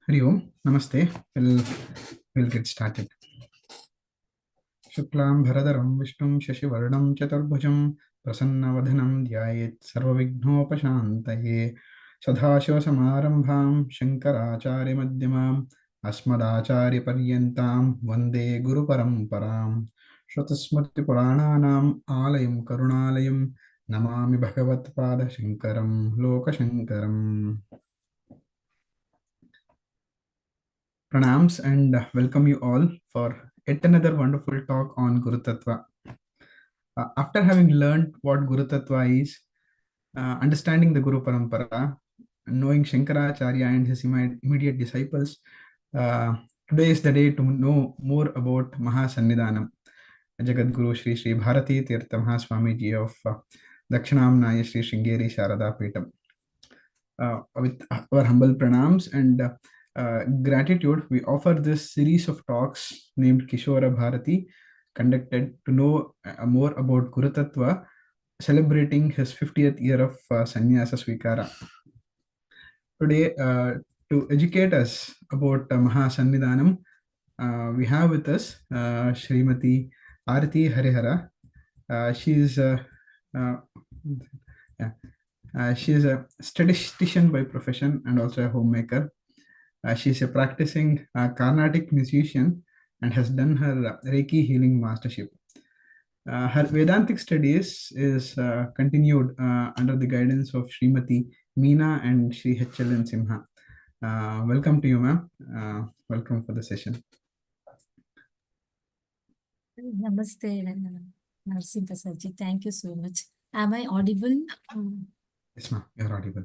Hari Om, Namaste. We'll get started. Shuklam Bharadaram Vishnum Shashivarnam Chaturbhujam Prasannavadhanam Dhyayet Sarvavighnopashantaye Sadhashiva Samarambham Shankaracharya Madhyamam Asmadacharya Paryantam Vande Guru Paramparam Shrutasmriti Purananam Alayam Karunalayam Namami Bhagavat Pada Shankaram Loka Shankaram. Pranams and welcome you all for yet another wonderful talk on Guru Tattva. After having learned what Guru Tattva is, understanding the Guru Parampara, knowing Shankaracharya and his immediate disciples, today is the day to know more about Mahasannidhanam, Jagadguru Sri Sri Bharati Mahaswamiji of Dakshinamnaya Sri Sringeri Sharada Peethami. With our humble pranams and gratitude, we offer this series of talks named Kishora Bharati, conducted to know more about Guru Tattva, celebrating his 50th year of Sannyasa Svikara. Today, to educate us about Mahasannidhanam, we have with us Smt Arathi Harihar. She is she is a statistician by profession and also a homemaker. She is a practicing Carnatic musician and has done her Reiki healing mastership. Her Vedantic studies is continued under the guidance of Srimati Meena and Sri H.L. Simha. Welcome to you, ma'am. Welcome for the session. Namaste, Narsim Prasadji. Thank you so much. Am I audible? Yes, ma'am. You're audible.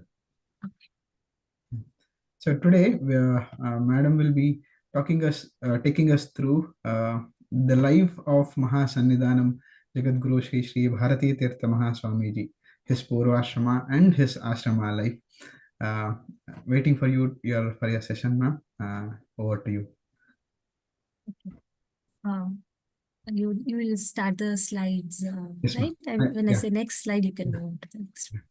Okay. So today, Madam will be taking us through the life of Mahasannidhanam Jagadguru Sri Sri Bharati Mahaswamiji, his Purvashrama and his Ashrama life. Waiting for you for your session, ma'am. Over to you. Okay. You will start the slides, yes, right? When I say next slide, you can move on to the next one.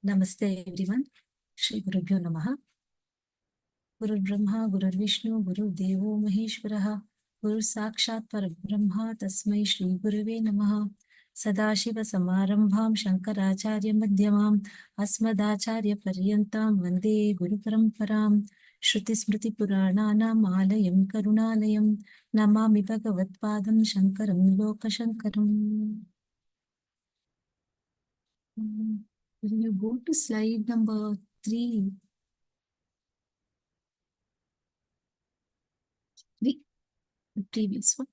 Namaste, everyone. Shri Gurubhyo Namaha. Guru Brahma, Guru Vishnu, Guru Devo Maheshwaraha, Guru Sakshat Parabrahma, Tasmai Shri Gurave Namaha. Sadashiva Samarambham Shankaracharya Madhyamam Asmadacharya Paryantam Vande Guru Paramparam Shruti Smriti Purananam Alayam Karunalayam Namami Bhagavatpadam Shankaram Loka Shankaram. Will you go to slide number 3? The previous one.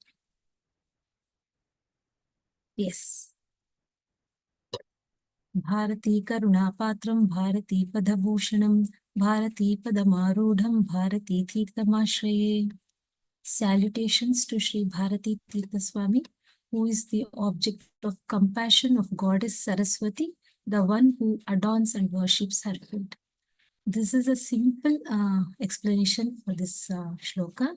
Yes. Bharati Karunapatram Bharati Padabhushanam Bharati Padamarudham Bharati Tirthamashraye. Salutations to Sri Bharati Tirtha Swami, who is the object of compassion of Goddess Saraswati, the one who adorns and worships her foot. This is a simple explanation for this shloka.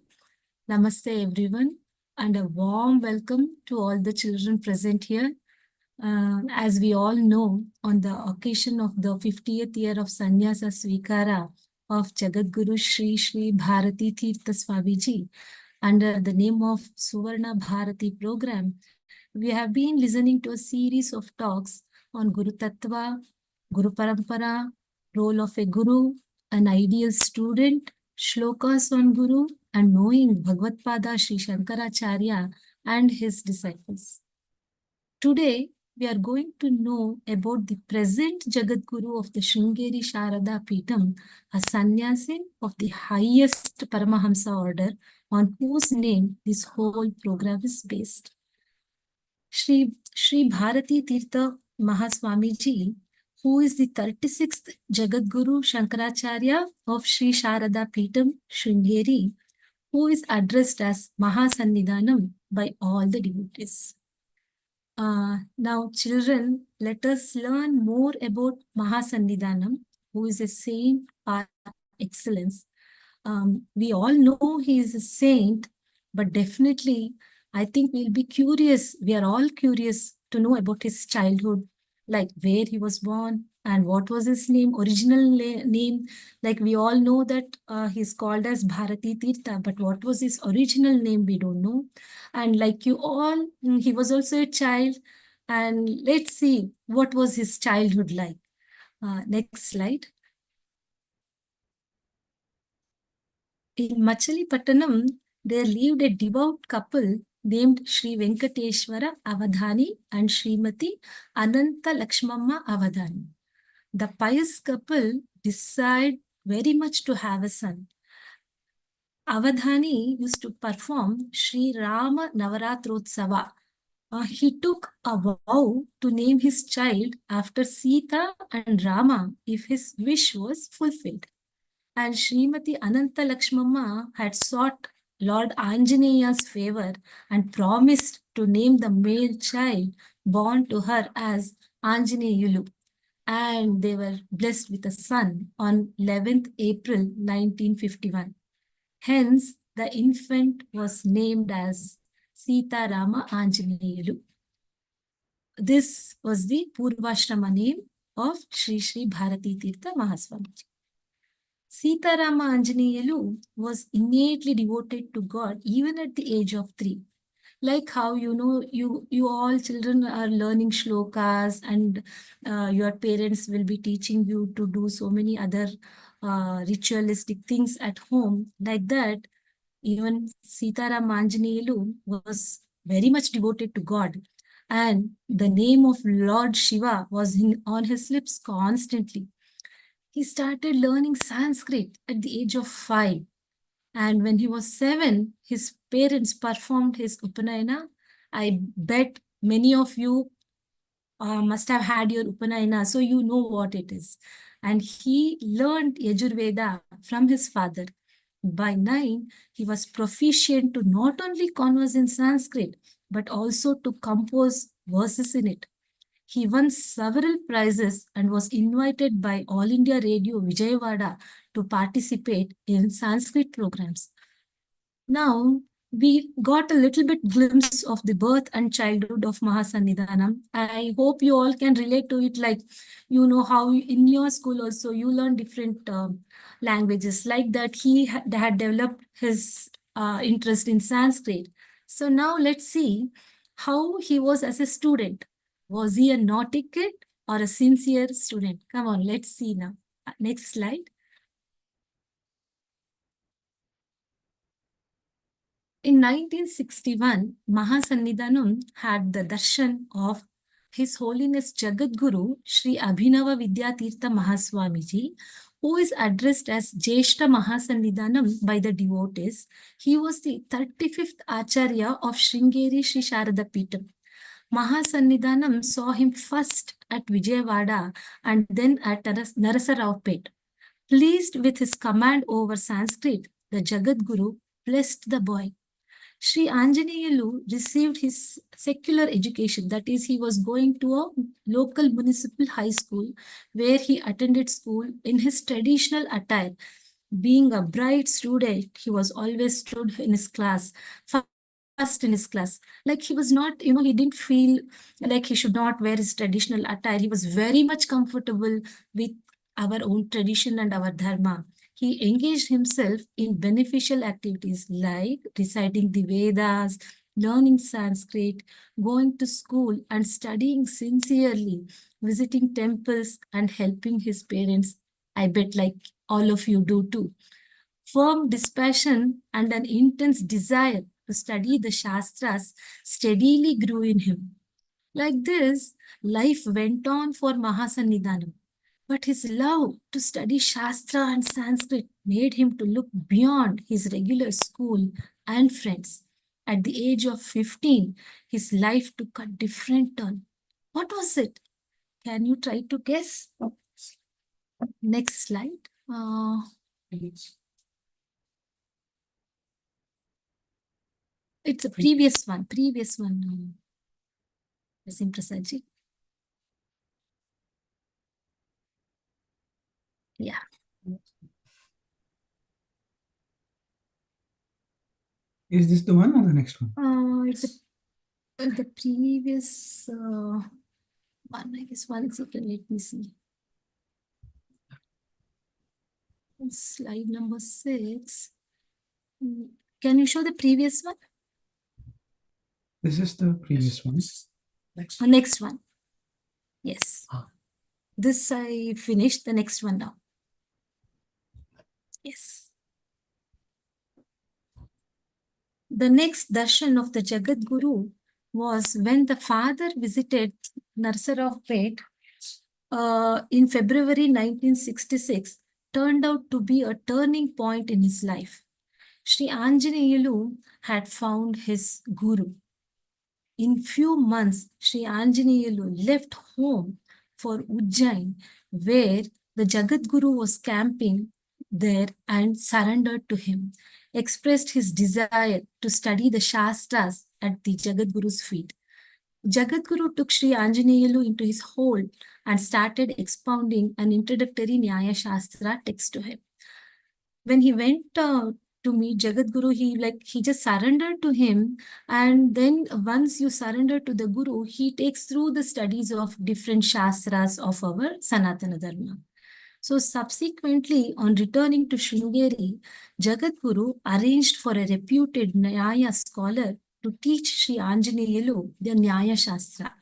Namaste everyone, and a warm welcome to all the children present here. As we all know, on the occasion of the 50th year of Sannyasa Svikara of Jagadguru Sri Sri Bharati Tirtha Swamiji, under the name of Suvarna Bharati program, we have been listening to a series of talks on Guru Tattva, Guru Parampara, role of a Guru, an ideal student, shlokas on Guru, and knowing Bhagavatpada Sri Shankaracharya and his disciples. Today, we are going to know about the present Jagadguru of the Sringeri Sharada Peethami, a sannyasin of the highest Paramahamsa order, on whose name this whole program is based. Sri Bharati Tirtha Mahaswamiji, who is the 36th Jagadguru Shankaracharya of Sri Sharada Peethami, Sringeri, who is addressed as Mahasannidhanam by all the devotees. Now, children, let us learn more about Mahasannidhanam, who is a saint par excellence. We all know he is a saint, but definitely, I think we'll be curious. We are all curious to know about his childhood, like where he was born, And what was his name, original name? Like we all know that he's called as Bharati Tirtha, but what was his original name? We don't know. And like you all, he was also a child. And let's see what was his childhood like. Next slide. In Machilipattanam, there lived a devout couple named Sri Venkateshwara Avadhani and Srimati Ananta Lakshmamma Avadhani. The pious couple decided very much to have a son. Avadhani used to perform Sri Rama Navaratrotsava. He took a vow to name his child after Sita and Rama if his wish was fulfilled. And Srimati Ananta Lakshmamma had sought Lord Anjaneya's favor and promised to name the male child born to her as Anjaneyulu. And they were blessed with a son on 11th April 1951. Hence, the infant was named as Sita Rama Anjaneyulu. This was the Purvashrama name of Sri Sri Bharati Tirtha Mahaswamiji. Sita Rama Anjaneyulu was innately devoted to God even at the age of 3. Like how you all children are learning shlokas, and your parents will be teaching you to do so many other ritualistic things at home. Like that, even Sitaram Anjaneyulu was very much devoted to God, and the name of Lord Shiva was on his lips constantly. He started learning Sanskrit at the age of 5. And when he was 7, his parents performed his Upanayana. I bet many of you must have had your Upanayana, so you know what it is. And he learned Yajurveda from his father. By 9, he was proficient to not only converse in Sanskrit, but also to compose verses in it. He won several prizes and was invited by All India Radio Vijayawada to participate in Sanskrit programs. Now, we got a little bit glimpse of the birth and childhood of Mahasannidhanam. I hope you all can relate to it, like, you know how in your school also you learn different languages. Like that, he had developed his interest in Sanskrit. So now let's see how he was as a student. Was he a naughty kid or a sincere student? Come on, let's see now. Next slide. In 1961, Mahasannidhanam had the darshan of His Holiness Jagadguru Sri Abhinava Vidyatirtha Mahaswamiji, who is addressed as Jeshta Mahasannidhanam by the devotees. He was the 35th Acharya of Sringeri Sharada Peethami. Mahasannidhanam saw him first at Vijayawada and then at Narasaraopet. Pleased with his command over Sanskrit, the Jagadguru blessed the boy. Sri Anjaneyulu received his secular education, that is, he was going to a local municipal high school where he attended school in his traditional attire. Being a bright student, he was always stood in his class, first in his class. Like he was not, he didn't feel like he should not wear his traditional attire. He was very much comfortable with our own tradition and our dharma. He engaged himself in beneficial activities like reciting the Vedas, learning Sanskrit, going to school and studying sincerely, visiting temples and helping his parents. I bet like all of you do too. Firm dispassion and an intense desire to study the Shastras steadily grew in him. Like this, life went on for Mahasannidhanam. But his love to study Shastra and Sanskrit made him to look beyond his regular school and friends. At the age of 15, his life took a different turn. What was it? Can you try to guess? Next slide. It's a previous one. Nasim Prasadji. Yeah. Is this the one or the next one? It's the previous one, I guess. One second, let me see. Slide number 6. Can you show the previous one? This is the previous one. Next one. Yes. This I finished. The next one now. Yes. The next darshan of the Jagat Guru was when the father visited Narsarapet in February 1966, turned out to be a turning point in his life. Sri Anjaneyulu had found his guru. In few months, Sri Anjaneyulu left home for Ujjain, where the Jagat Guru was camping there and surrendered to him, expressed his desire to study the Shastras at the Jagat Guru's feet. Jagat Guru took Sri Anjaneyulu into his hold and started expounding an introductory Nyaya Shastra text to him. When he went to meet Jagat Guru, he just surrendered to him. And then once you surrender to the Guru, he takes through the studies of different Shastras of our Sanatana Dharma. So subsequently, on returning to Sringeri, Jagat Guru arranged for a reputed Nyaya scholar to teach Sri Anjaneyalu the Nyaya Shastra.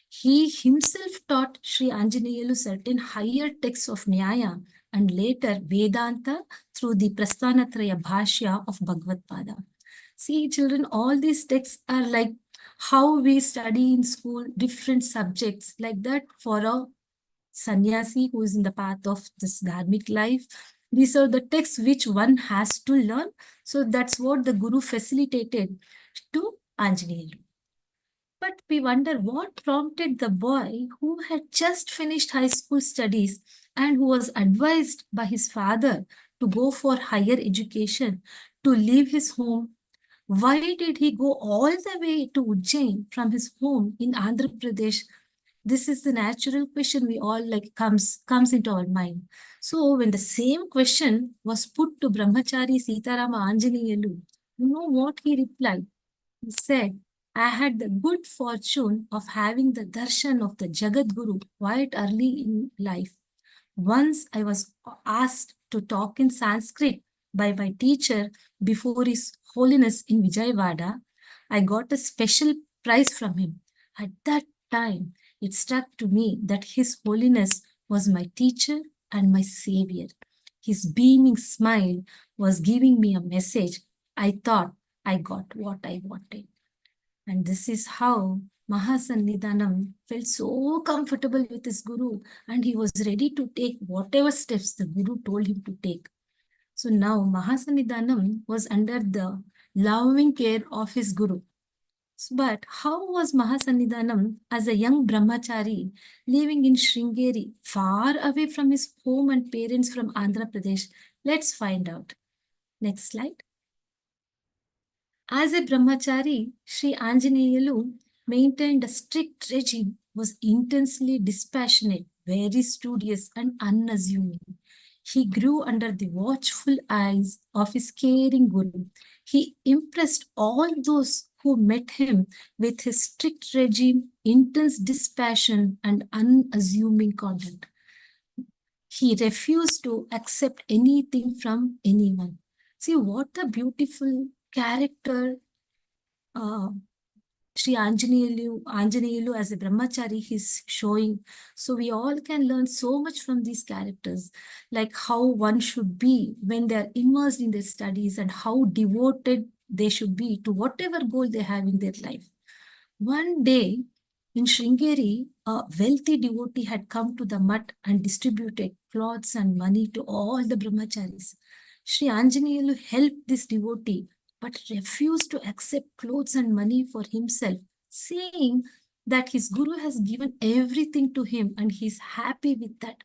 He himself taught Sri Anjaneyalu certain higher texts of Nyaya and later Vedanta through the Prasthanatraya Bhashya of Bhagavad Pada. See, children, all these texts are like how we study in school different subjects like that for a sannyasi who is in the path of this dharmic life. These are the texts which one has to learn. So that's what the Guru facilitated to Anjaneyalu. But we wonder what prompted the boy who had just finished high school studies and who was advised by his father to go for higher education to leave his home. Why did he go all the way to Ujjain from his home in Andhra Pradesh? This is the natural question we all like comes into our mind. So when the same question was put to Brahmachari Sitarama Anjaneyalu, you know what he replied? He said, I had the good fortune of having the darshan of the Jagat Guru quite early in life. Once I was asked to talk in Sanskrit by my teacher before His Holiness in Vijayawada. I got a special prize from him. At that time, it struck to me that His Holiness was my teacher and my savior. His beaming smile was giving me a message. I thought I got what I wanted. And this is how Mahasannidhanam felt so comfortable with his Guru and he was ready to take whatever steps the Guru told him to take. So now Mahasannidhanam was under the loving care of his Guru. But how was Mahasannidhanam as a young brahmachari living in Sringeri, far away from his home and parents from Andhra Pradesh? Let's find out. Next slide. As a brahmachari, Sri Anjaneyalu maintained a strict regime, was intensely dispassionate, very studious and unassuming. He grew under the watchful eyes of his caring Guru. He impressed all those who met him with his strict regime, intense dispassion, and unassuming conduct. He refused to accept anything from anyone. See what a beautiful character Sri Anjaneyalu as a brahmachari he's showing. So we all can learn so much from these characters, like how one should be when they are immersed in their studies and how devoted they should be to whatever goal they have in their life. One day in Sringeri, a wealthy devotee had come to the mutt and distributed clothes and money to all the brahmacharis. Sri Anjaneyalu helped this devotee but refused to accept clothes and money for himself, saying that his Guru has given everything to him and he's happy with that.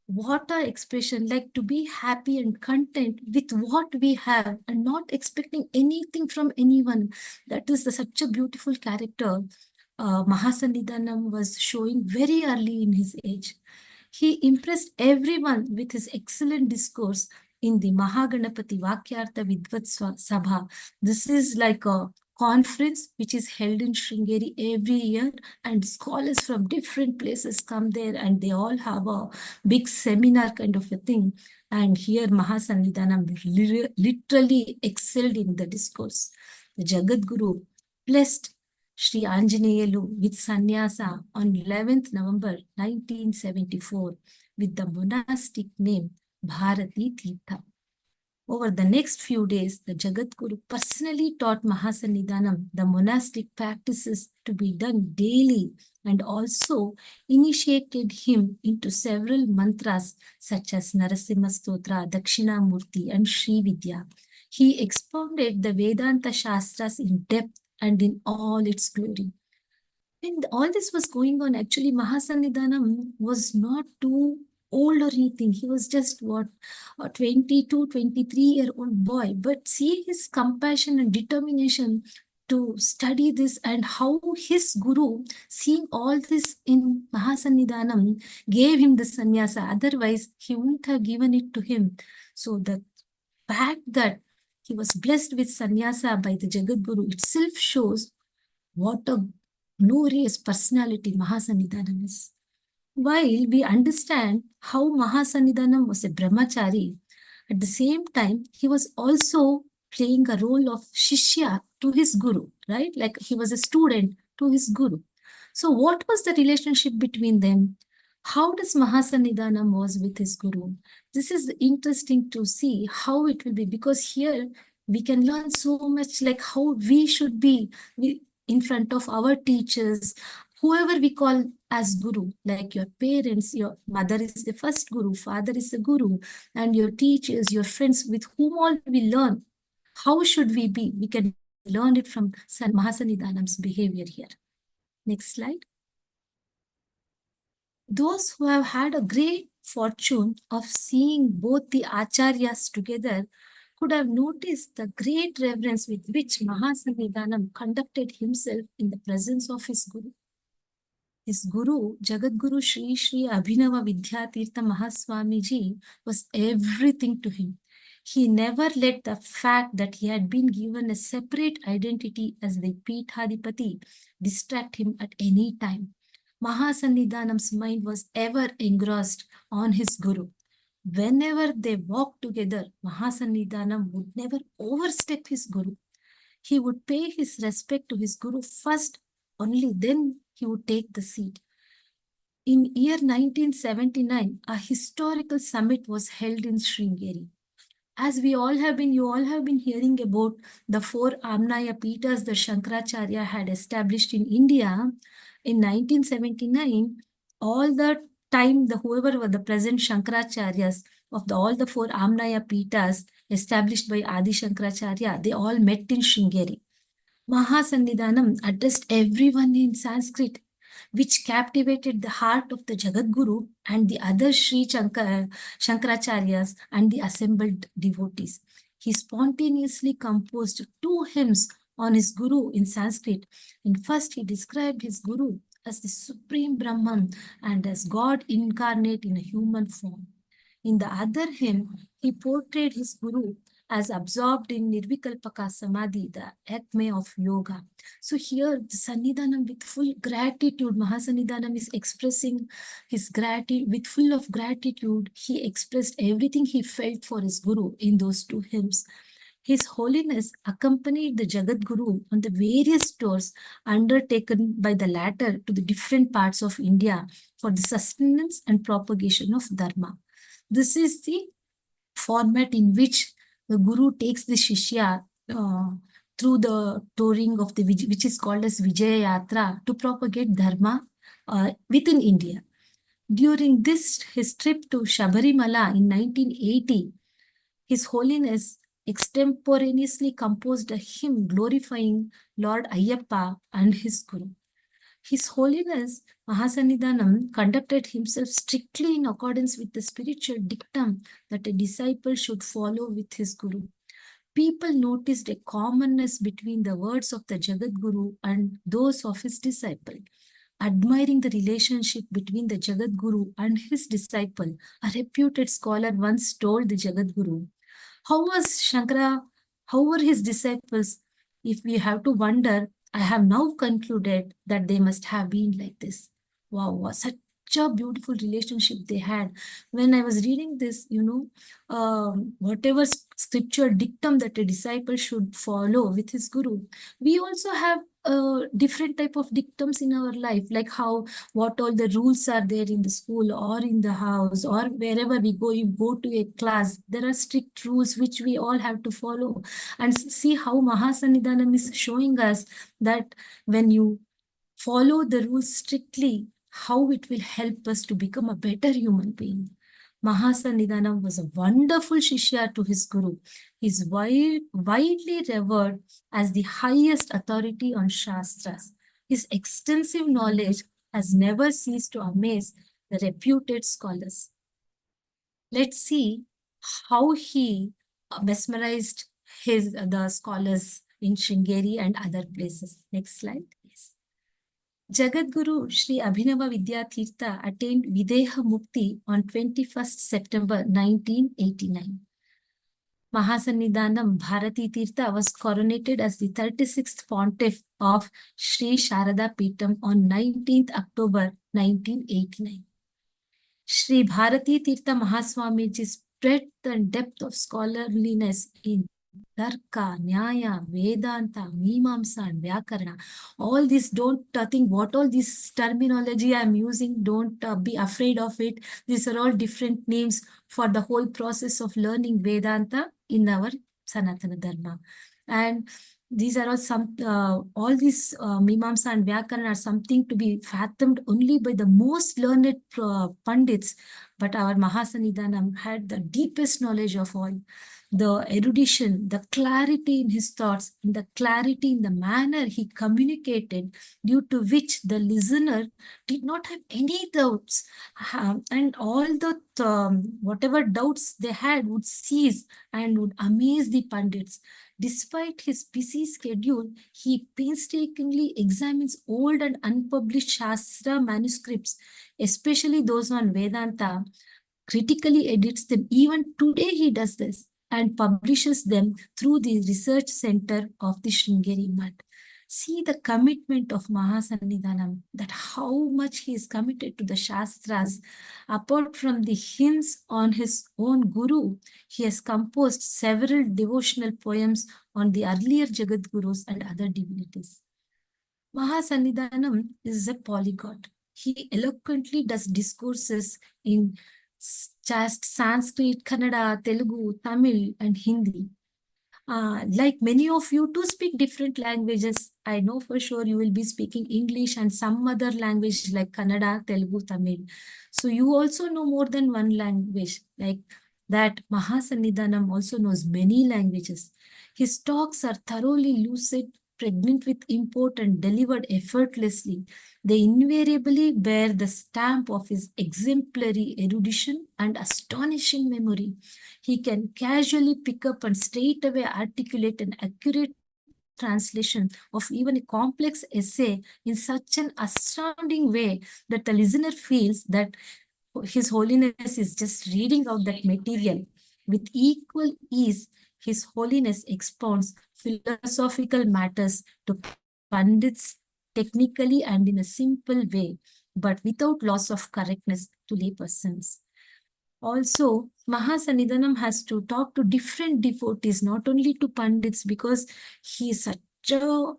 What a expression, like to be happy and content with what we have and not expecting anything from anyone. That is such a beautiful character Mahasannidhanam was showing very early in his age. He impressed everyone with his excellent discourse in the Mahaganapati Vakyartha Vidvat Sabha. This is like a conference which is held in Sringeri every year, and scholars from different places come there and they all have a big seminar kind of a thing. And here Mahasannidhanam literally excelled in the discourse. The Jagat Guru blessed Sri Anjaneyulu with sannyasa on 11th November 1974 with the monastic name Bharati Tirtha. Over the next few days, the Jagat Guru personally taught Mahasannidhanam the monastic practices to be done daily and also initiated him into several mantras such as Narasimha Stotra, Dakshinamurti, and Sri Vidya. He expounded the Vedanta Shastras in depth and in all its glory. When all this was going on, actually, Mahasannidhanam was not too old or anything. He was just what, a 22, 23-year-old boy. But see his compassion and determination to study this, and how his guru, seeing all this in Mahasannidhanam, gave him the sannyasa. Otherwise, he wouldn't have given it to him. So the fact that he was blessed with sannyasa by the Jagat Guru itself shows what a glorious personality Mahasannidhanam is. While we understand how Mahasannidhanam was a brahmachari, at the same time, he was also playing a role of shishya to his guru, right? Like he was a student to his guru. So what was the relationship between them? How does Mahasannidhanam was with his guru? This is interesting to see how it will be, because here we can learn so much, like how we should be in front of our teachers, whoever we call as guru, like your parents. Your mother is the first guru, father is the guru, and your teachers, your friends, with whom all we learn. How should we be? We can learn it from Mahasannidhanam's behavior here. Next slide. Those who have had a great fortune of seeing both the acharyas together could have noticed the great reverence with which Mahasannidhanam conducted himself in the presence of his guru. His guru, Jagat Guru Sri Sri Abhinava Vidyatirtha Mahaswamiji, was everything to him. He never let the fact that he had been given a separate identity as the Peethadipati distract him at any time. Mahasannidhanam's mind was ever engrossed on his guru. Whenever they walked together, Mahasannidhanam would never overstep his guru. He would pay his respect to his guru first, only then he would take the seat. In year 1979, a historical summit was held in Sringeri. As you all have been hearing about the 4 Amnaya Peethas that Shankaracharya had established in India. In 1979, all the time, whoever were the present Shankaracharyas of all the 4 Amnaya Peethas established by Adi Shankaracharya, they all met in Sringeri. Mahasannidhanam addressed everyone in Sanskrit, which captivated the heart of the Jagat Guru and the other Shankaracharyas and the assembled devotees. He spontaneously composed 2 hymns on his Guru in Sanskrit. And first, he described his Guru as the supreme Brahman and as God incarnate in a human form. In the other hymn, he portrayed his Guru as absorbed in Nirvikalpaka Samadhi, the acme of yoga. So here, the Sannidhanam with full gratitude, Mahasannidhanam is expressing his gratitude, with full of gratitude, he expressed everything he felt for his Guru in those 2 hymns. His Holiness accompanied the Jagat Guru on the various tours undertaken by the latter to the different parts of India for the sustenance and propagation of Dharma. This is the format in which the Guru takes the Shishya through the touring of which is called as Vijaya Yatra, to propagate Dharma within India. During his trip to Shabarimala in 1980, His Holiness extemporaneously composed a hymn glorifying Lord Ayyappa and his Guru. His Holiness Mahasannidhanam conducted himself strictly in accordance with the spiritual dictum that a disciple should follow with his Guru. People noticed a commonness between the words of the Jagat Guru and those of his disciple. Admiring the relationship between the Jagat Guru and his disciple, a reputed scholar once told the Jagat Guru, how were his disciples If we have to wonder, I have now concluded that they must have been like this. Wow, such a beautiful relationship they had. When I was reading this, whatever scripture dictum that a disciple should follow with his guru, we also have different type of dictums in our life, like how what all the rules are there in the school or in the house or wherever we go. You go to a class, there are strict rules which we all have to follow. And see how Mahasannidhanam is showing us that when you follow the rules strictly, how it will help us to become a better human being. Mahasannidhanam was a wonderful Shishya to his Guru. He is widely revered as the highest authority on Shastras. His extensive knowledge has never ceased to amaze the reputed scholars. Let's see how he mesmerized the scholars in Sringeri and other places. Next slide, please. Jagadguru Sri Abhinava Vidyatirtha attained Videha Mukti on 21st September 1989. Mahasannidhanam Bharati Tirtha was coronated as the 36th pontiff of Sri Sharada Peetham on 19th October 1989. Sri Bharati Tirtha Mahaswamiji's breadth and depth of scholarliness in Tarka, Nyaya, Vedanta, Mimamsa, and Vyakarana. All this, don't think what all this terminology I'm using, don't be afraid of it. These are all different names for the whole process of learning Vedanta in our Sanatana Dharma. And these are all these Mimamsa and Vyakarana are something to be fathomed only by the most learned Pandits. But our Mahasannidhanam had the deepest knowledge of all. The erudition, the clarity in his thoughts, and the clarity in the manner he communicated, due to which the listener did not have any doubts. And all the whatever doubts they had would cease and would amaze the Pandits. Despite his busy schedule, he painstakingly examines old and unpublished Shastra manuscripts, especially those on Vedanta, critically edits them. Even today he does this and publishes them through the research center of the Sringeri Mutt. See the commitment of Mahasannidhanam, that how much he is committed to the Shastras. Apart from the hymns on his own Guru, he has composed several devotional poems on the earlier Jagadgurus and other divinities. Mahasannidhanam is a polyglot. He eloquently does discourses in Sanskrit, Kannada, Telugu, Tamil, and Hindi. Like many of you to speak different languages, I know for sure you will be speaking English and some other language like Kannada, Telugu, Tamil. So you also know more than one language. Like that, Mahasannidhanam also knows many languages. His talks are thoroughly lucid, pregnant with import, and delivered effortlessly. They invariably bear the stamp of his exemplary erudition and astonishing memory. He can casually pick up and straight away articulate an accurate translation of even a complex essay in such an astounding way that the listener feels that His Holiness is just reading out that material. With equal ease, His Holiness expounds philosophical matters to Pandits technically and in a simple way, but without loss of correctness to laypersons. Also, Mahasannidhanam has to talk to different devotees, not only to Pandits, because he is such a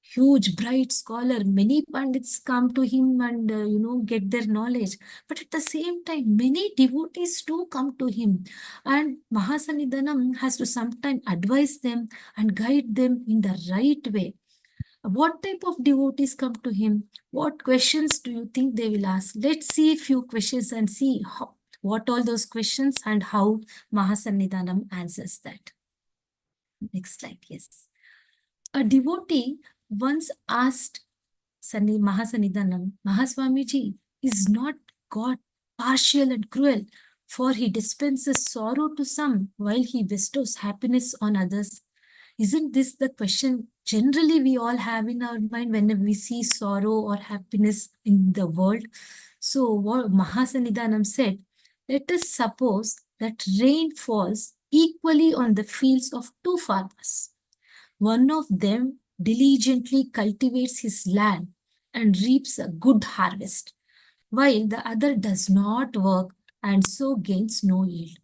huge, bright scholar. Many Pandits come to him and, get their knowledge. But at the same time, many devotees too come to him. And Mahasannidhanam has to sometimes advise them and guide them in the right way. What type of devotees come to him? What questions do you think they will ask? Let's see a few questions and see what all those questions and how Mahasannidhanam answers that. Next slide, yes. A devotee once asked Mahasannidhanam, Mahaswamiji, is not God partial and cruel? For he dispenses sorrow to some while he bestows happiness on others. Isn't this the question generally we all have in our mind whenever we see sorrow or happiness in the world? So what Mahasannidhanam said, let us suppose that rain falls equally on the fields of two farmers. One of them diligently cultivates his land and reaps a good harvest, while the other does not work and so gains no yield.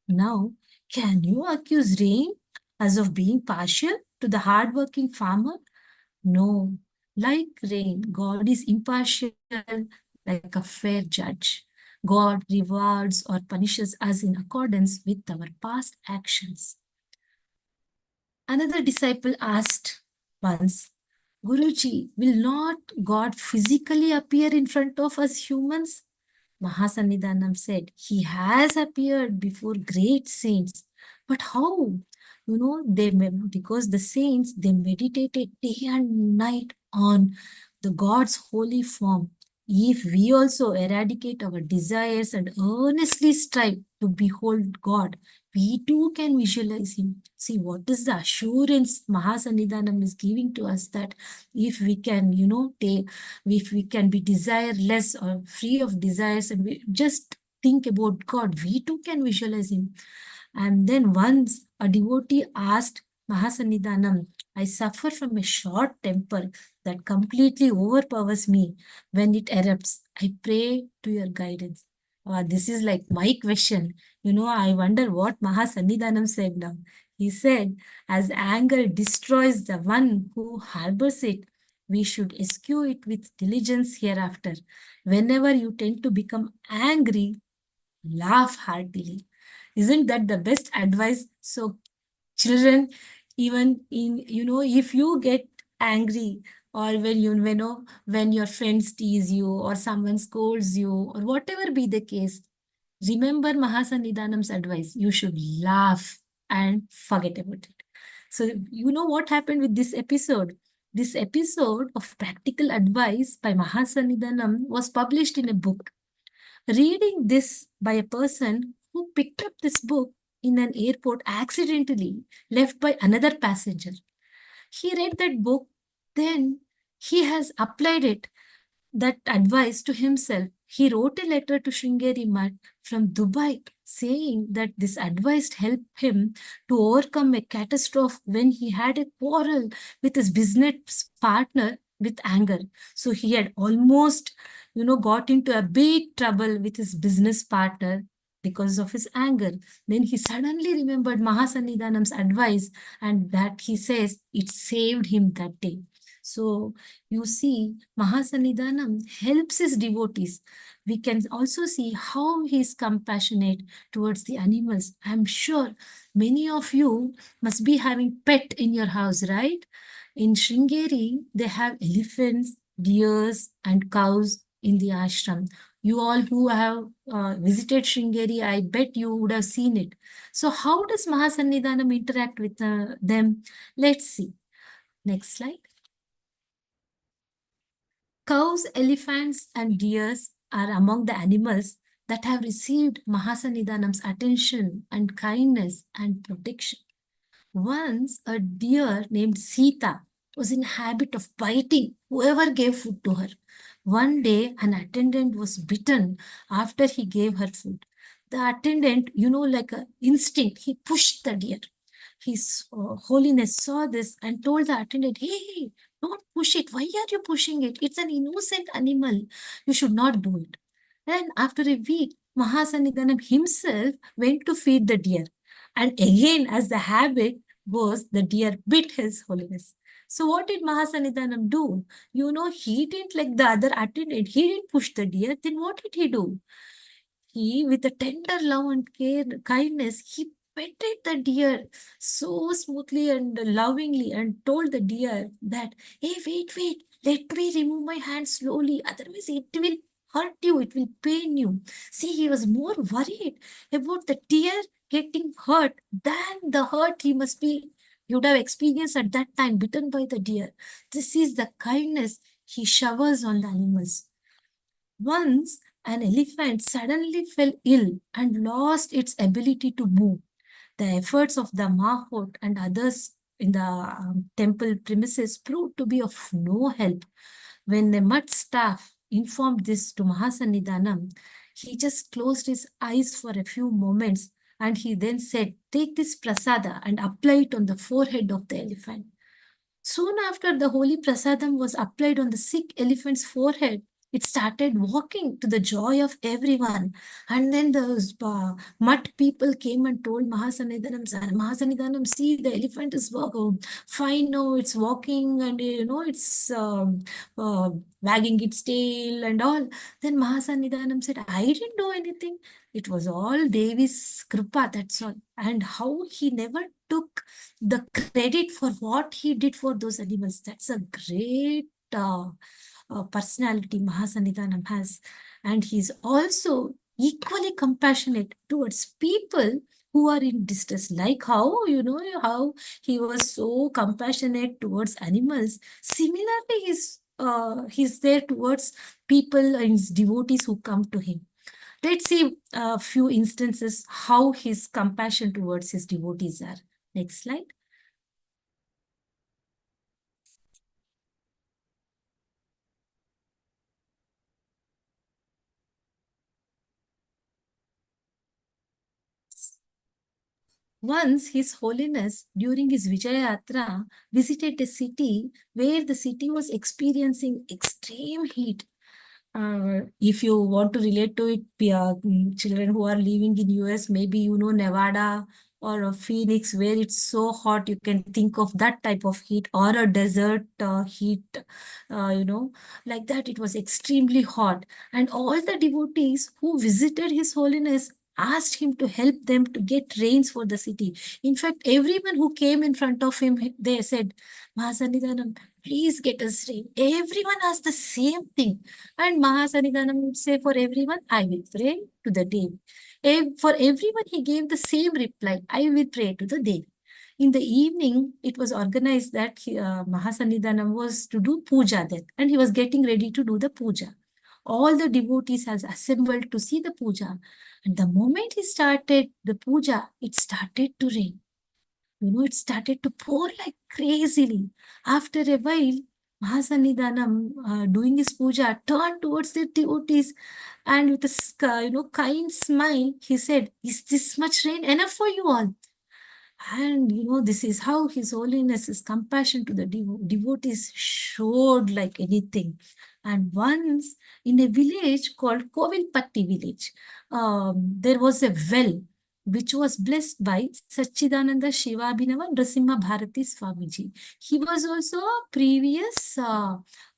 Now, can you accuse rain as of being partial to the hardworking farmer? No. Like rain, God is impartial, like a fair judge. God rewards or punishes us in accordance with our past actions. Another disciple asked once, Guruji, will not God physically appear in front of us humans? Mahasannidhanam said, He has appeared before great saints. But how? Because the saints, they meditated day and night on the God's holy form. If we also eradicate our desires and earnestly strive to behold God, we too can visualize Him. See, what is the assurance Mahasannidhanam is giving to us that if we can, if we can be desireless or free of desires and we just think about God, we too can visualize Him. And then once a devotee asked Mahasannidhanam, I suffer from a short temper that completely overpowers me when it erupts. I pray to your guidance. This is like my question. I wonder what Mahasannidhanam said now. He said, as anger destroys the one who harbors it, we should eschew it with diligence hereafter. Whenever you tend to become angry, laugh heartily. Isn't that the best advice? So, children, even if you get angry or when your friends tease you or someone scolds you or whatever be the case, remember Mahasannidhanam's advice. You should laugh and forget about it. So, what happened with this episode? This episode of practical advice by Mahasannidhanam was published in a book. Reading this by a person who picked up this book in an airport accidentally left by another passenger. He read that book, then he has applied that advice to himself. He wrote a letter to Sringeri Math from Dubai saying that this advice helped him to overcome a catastrophe when he had a quarrel with his business partner with anger. So he had almost, got into a big trouble with his business partner because of his anger. Then he suddenly remembered Mahasannidhanam's advice and that he says it saved him that day. So you see, Mahasannidhanam helps his devotees. We can also see how he is compassionate towards the animals. I'm sure many of you must be having pet in your house, right? In Sringeri, they have elephants, deers, and cows in the ashram. You all who have visited Sringeri, I bet you would have seen it. So how does Mahasannidhanam interact with them? Let's see. Next slide. Cows, elephants, and deers are among the animals that have received Mahasannidhanam's attention and kindness and protection. Once, a deer named Sita was in habit of biting whoever gave food to her. One day, an attendant was bitten after he gave her food. The attendant, like an instinct, he pushed the deer. His Holiness saw this and told the attendant, hey, don't push it. Why are you pushing it? It's an innocent animal. You should not do it. And after a week, Mahasannidhanam himself went to feed the deer. And again, as the habit goes, the deer bit His Holiness. So what did Mahasannidhanam do? He didn't like the other attendant. He didn't push the deer. Then what did he do? He, with a tender love and care, kindness, he petted the deer so smoothly and lovingly and told the deer that, hey, wait, let me remove my hand slowly, otherwise it will hurt you, it will pain you. See, he was more worried about the deer getting hurt than the hurt he would have experienced at that time, bitten by the deer. This is the kindness he showers on the animals. Once, an elephant suddenly fell ill and lost its ability to move. The efforts of the Mahot and others in the temple premises proved to be of no help. When the Mutt staff informed this to Mahasannidhanam, he just closed his eyes for a few moments and he then said, take this prasada and apply it on the forehead of the elephant. Soon after the holy prasadam was applied on the sick elephant's forehead, it started walking to the joy of everyone. And then those mud people came and told Mahasannidhanam, sir, Mahasannidhanam, see, the elephant is walking. Fine, no, it's walking and, it's wagging its tail and all. Then Mahasannidhanam said, I didn't do anything. It was all Devi's kripa, that's all. And how he never took the credit for what he did for those animals. That's a great personality Mahasannidhanam has. And he's also equally compassionate towards people who are in distress. Like how, how he was so compassionate towards animals. Similarly, he's there towards people and his devotees who come to him. Let's see a few instances how his compassion towards his devotees are. Next slide. Once His Holiness, during his Vijayatra, visited a city where the city was experiencing extreme heat. If you want to relate to it, children who are living in US, maybe you know Nevada or a Phoenix where it's so hot, you can think of that type of heat, or a desert heat, like that. It was extremely hot. And all the devotees who visited His Holiness asked him to help them to get rains for the city. In fact, everyone who came in front of him, they said, Mahasannidhanam, please get us rain. Everyone asked the same thing. And Mahasannidhanam would say, for everyone, I will pray to the Devi. For everyone, he gave the same reply, I will pray to the Devi. In the evening, it was organized that Mahasannidhanam was to do puja then, and he was getting ready to do the puja. All the devotees has assembled to see the puja. And the moment he started the puja, it started to rain. It started to pour like crazily. After a while, Mahasannidhanam, doing his puja, turned towards the devotees and with a kind smile, he said, is this much rain enough for you all? And this is how His Holiness's compassion to the devotees showed like anything. And once in a village called Kovilpatti village, there was a well which was blessed by Sachidananda Shivabhinava Nrasimha Bharati Swamiji. He was also a previous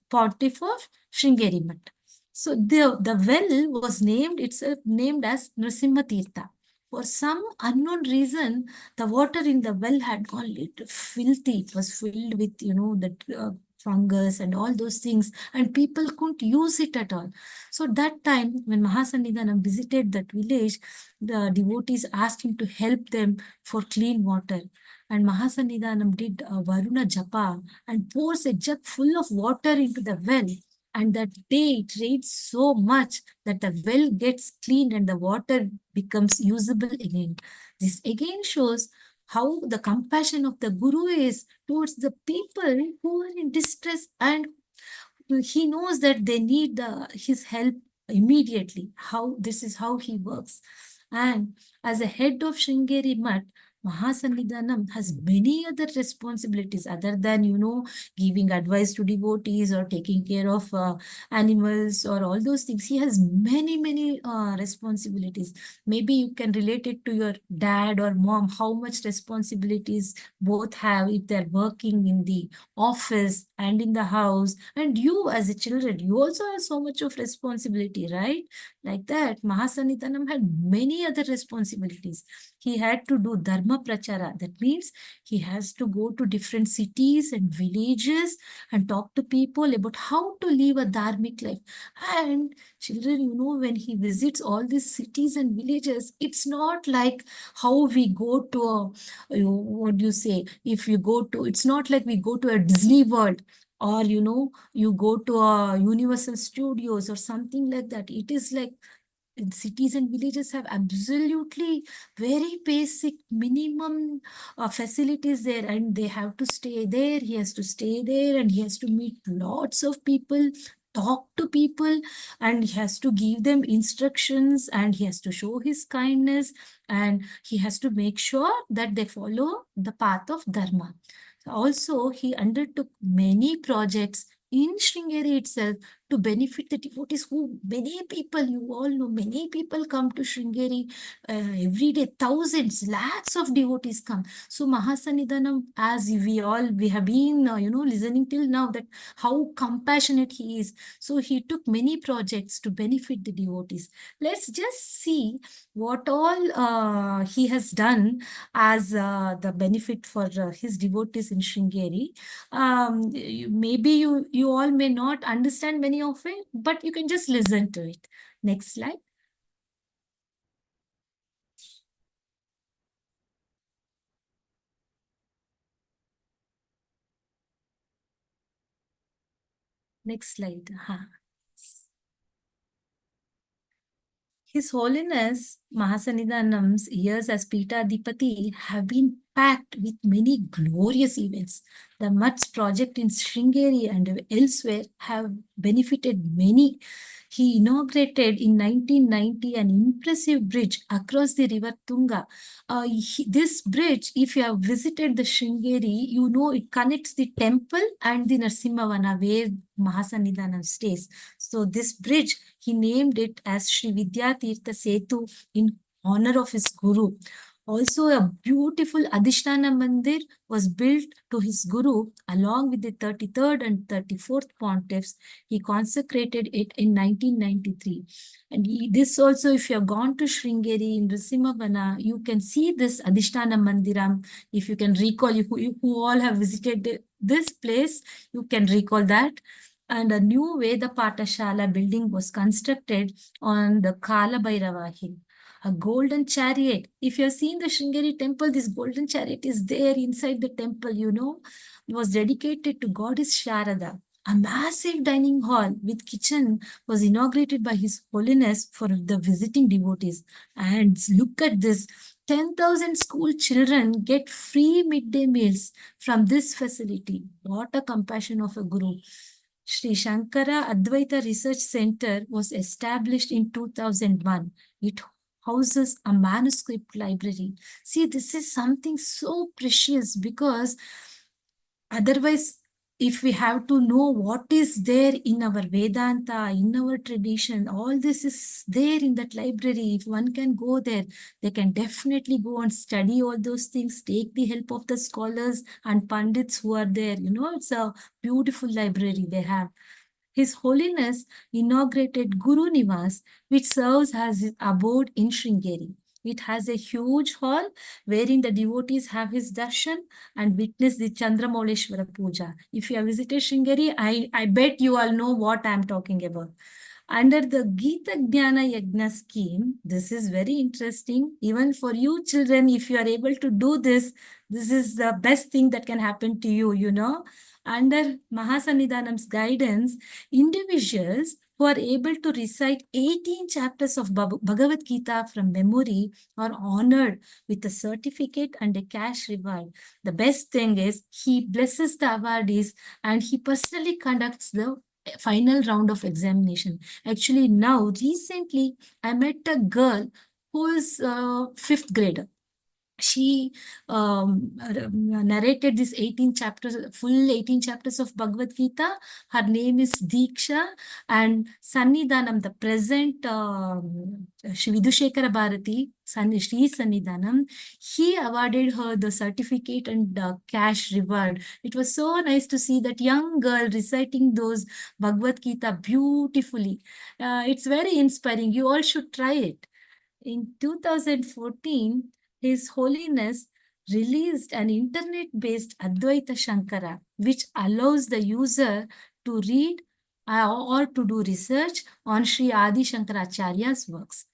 pontiff of Sringeri Math. So the well was named itself named as Nrasimha Tirtha. For some unknown reason, the water in the well had gone little filthy. It was filled with, the fungus and all those things, and people couldn't use it at all. So that time, when Mahasannidhanam visited that village, the devotees asked him to help them for clean water. And Mahasannidhanam did a Varuna Japa and pours a jug full of water into the well. And that day it rains so much that the well gets cleaned and the water becomes usable again. This again shows how the compassion of the Guru is towards the people who are in distress, and he knows that they need his help immediately. How this is how he works. And as a head of Sringeri Math, Mahasannidhanam has many other responsibilities other than, giving advice to devotees or taking care of animals or all those things. He has many, many responsibilities. Maybe you can relate it to your dad or mom, how much responsibilities both have if they're working in the office and in the house. And you as a children, you also have so much of responsibility, right? Like that, Mahasannidhanam had many other responsibilities. He had to do dharma prachara. That means he has to go to different cities and villages and talk to people about how to live a dharmic life. And children, when he visits all these cities and villages, it's not like how we go to a, what do you say, if you go to, it's not like we go to a Disney World, or you go to a Universal Studios or something like that. It is like cities and villages have absolutely very basic minimum facilities there, and they have to stay there. He has to stay there and he has to meet lots of people, talk to people, and he has to give them instructions, and he has to show his kindness, and he has to make sure that they follow the path of dharma. Also, he undertook many projects in Sringeri itself to benefit the devotees who many people, you all know, many people come to Sringeri every day, thousands, lakhs of devotees come. So Mahasannidhanam, as we have been, listening till now that how compassionate he is. So he took many projects to benefit the devotees. Let's just see what all he has done as the benefit for his devotees in Sringeri. Maybe you all may not understand many of it, but you can just listen to it. Next slide. Next slide. His Holiness Mahasannidhanam's years as Peethadipati have been packed with many glorious events. The Mutt's project in Sringeri and elsewhere have benefited many. He inaugurated in 1990 an impressive bridge across the river Tunga. This bridge, if you have visited the Sringeri, you know it connects the temple and the Narsimhavana where Mahasannidhanam stays. So this bridge, he named it as Sri Vidya Tirtha Setu in honor of his guru. Also, a beautiful Adhisthana Mandir was built to his guru along with the 33rd and 34th pontiffs. He consecrated it in 1993. And this also, if you have gone to Sringeri in Risimavana, you can see this Adhisthana Mandiram. If you can recall, who all have visited this place, you can recall that. And a new Veda Patashala building was constructed on the Kala Bhairava hill. A golden chariot. If you have seen the Sringeri temple, this golden chariot is there inside the temple, was dedicated to goddess Sharada. A massive dining hall with kitchen was inaugurated by His Holiness for the visiting devotees. And look at this, 10,000 school children get free midday meals from this facility. What a compassion of a guru. Sri Shankara Advaita Research Center was established in 2001. It houses a manuscript library. See, this is something so precious because otherwise, if we have to know what is there in our Vedanta, in our tradition, all this is there in that library. If one can go there, they can definitely go and study all those things, take the help of the scholars and pandits who are there. It's a beautiful library they have. His Holiness inaugurated Guru Nivas, which serves as his abode in Sringeri. It has a huge hall wherein the devotees have his darshan and witness the Chandramauleshwara Puja. If you have visited Sringeri, I bet you all know what I am talking about. Under the Gita Jnana Yajna scheme, this is very interesting. Even for you children, if you are able to do this, this is the best thing that can happen to you. Under Mahasannidhanam's guidance, individuals who are able to recite 18 chapters of Bhagavad Gita from memory are honored with a certificate and a cash reward. The best thing is he blesses the awardees and he personally conducts the final round of examination. Actually, now recently I met a girl who is fifth grader. She narrated this 18 chapters, full 18 chapters of Bhagavad Gita. Her name is Diksha, and Sannidhanam, the present Shri Kishora Bharati, Shri Sannidhanam, he awarded her the certificate and cash reward. It was so nice to see that young girl reciting those Bhagavad Gita beautifully. It's very inspiring. You all should try it. In 2014, His Holiness released an internet-based Advaita Shankara, which allows the user to read or to do research on Sri Adi Shankaracharya's works.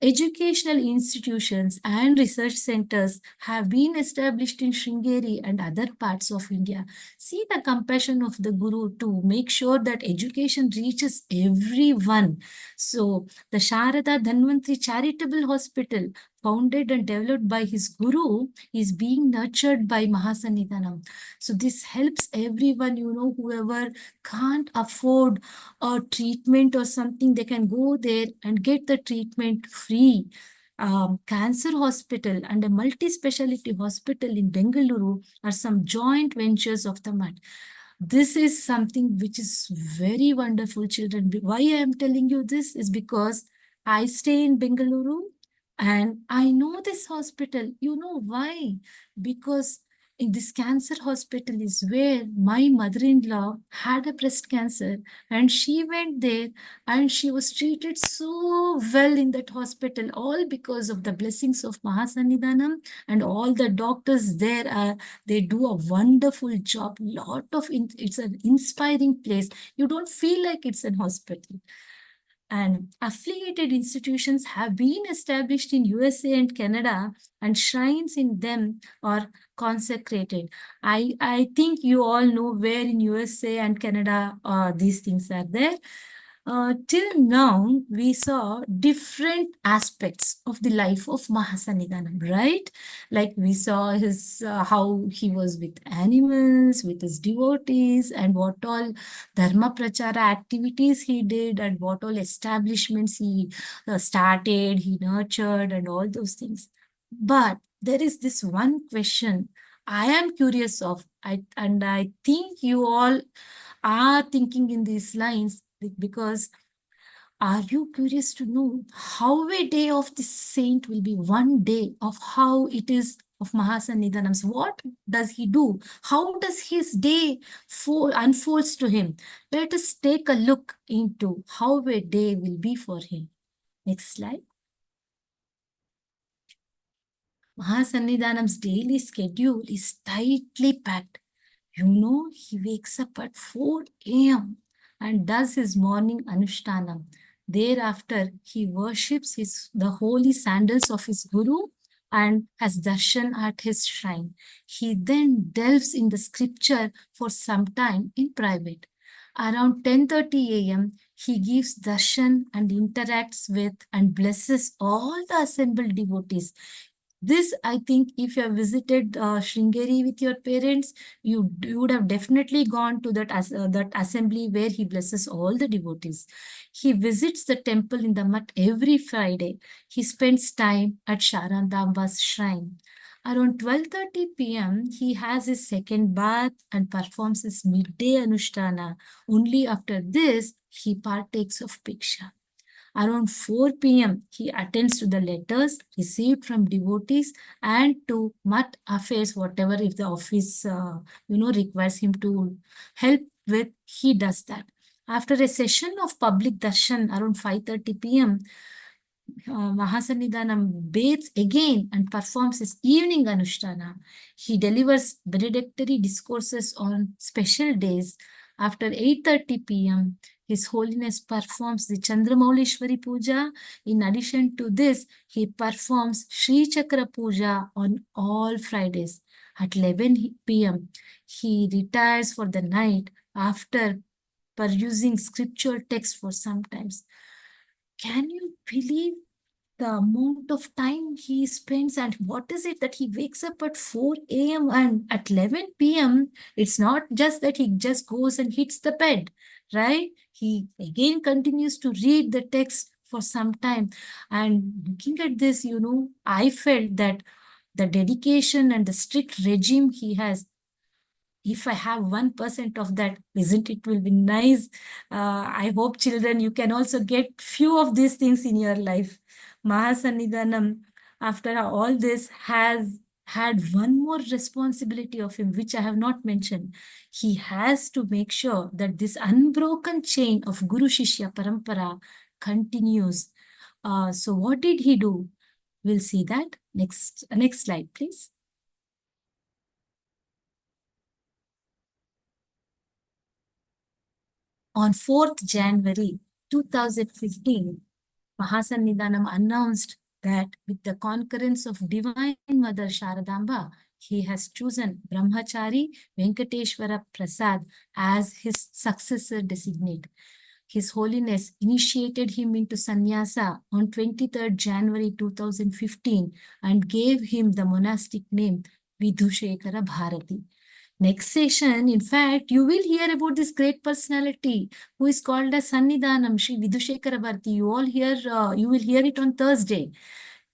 Educational institutions and research centers have been established in Sringeri and other parts of India. See the compassion of the Guru to make sure that education reaches everyone. So, the Sharada Dhanvantri Charitable Hospital, founded and developed by his Guru, is being nurtured by Mahasannidhanam. So, this helps everyone, whoever can't afford a treatment or something, they can go there and get the treatment free. cancer hospital and a multi-speciality hospital in Bengaluru are some joint ventures of the MUT. This is something which is very wonderful, children. Why I am telling you this is because I stay in Bengaluru and I know this hospital. You know why? Because in this cancer hospital is where my mother-in-law had a breast cancer, and she went there and she was treated so well in that hospital, all because of the blessings of Mahasannidhanam, and all the doctors there are, they do a wonderful job. It's an inspiring place. You don't feel like it's an hospital. And affiliated institutions have been established in USA and Canada, and shrines in them are consecrated. I think you all know where in USA and Canada these things are there. Till now, we saw different aspects of the life of Mahasannidhanam, right? Like we saw his how he was with animals, with his devotees, and what all dharma prachara activities he did, and what all establishments he started, he nurtured, and all those things. But there is this one question I am curious of, and I think you all are thinking in these lines, because are you curious to know how a day of this saint will be one day of how it is of Mahasannidhanam's? What does he do? How does his day unfolds to him? Let us take a look into how a day will be for him. Next slide. Mahasannidhanam's daily schedule is tightly packed. You know, he wakes up at 4 a.m. and does his morning anushtanam. Thereafter, he worships the holy sandals of his guru and has darshan at his shrine. He then delves in the scripture for some time in private. Around 10:30 a.m., he gives darshan and interacts with and blesses all the assembled devotees. This, I think, if you have visited Sringeri with your parents, you would have definitely gone to that assembly where he blesses all the devotees. He visits the temple in the Mutt every Friday. He spends time at Sharadamba's shrine. Around 12:30 p.m., he has his second bath and performs his midday anushtana. Only after this, he partakes of Piksha. Around 4 p.m., he attends to the letters received from devotees and to Mutt affairs, whatever if the office, requires him to help with, he does that. After a session of public darshan around 5:30 p.m., Mahasannidhanam bathes again and performs his evening anushtana. He delivers benedictory discourses on special days. After 8:30 p.m., His Holiness performs the Chandramaulishwari Puja. In addition to this, he performs Sri Chakra Puja on all Fridays. At 11 p.m., he retires for the night after perusing scriptural text for some times. Can you believe the amount of time he spends, and what is it that he wakes up at 4 a.m. and at 11 p.m. it's not just that he just goes and hits the bed, right? He again continues to read the text for some time. And looking at this, I felt that the dedication and the strict regime he has, if I have 1% of that, isn't it will be nice? I hope, children, you can also get few of these things in your life. Mahasannidhanam, after all this, has had one more responsibility of him, which I have not mentioned. He has to make sure that this unbroken chain of Guru Shishya Parampara continues. So what did he do? We'll see that. Next slide, please. On 4th January 2015, Mahasannidhanam announced that with the concurrence of Divine Mother Sharadamba, he has chosen Brahmachari Venkateshwara Prasad as his successor designate. His Holiness initiated him into sannyasa on 23rd January 2015 and gave him the monastic name Kishora Bharati. Next session, in fact, you will hear about this great personality who is called as Sannidhanam, Sri Vidhushekara Bharati. You will hear it on Thursday.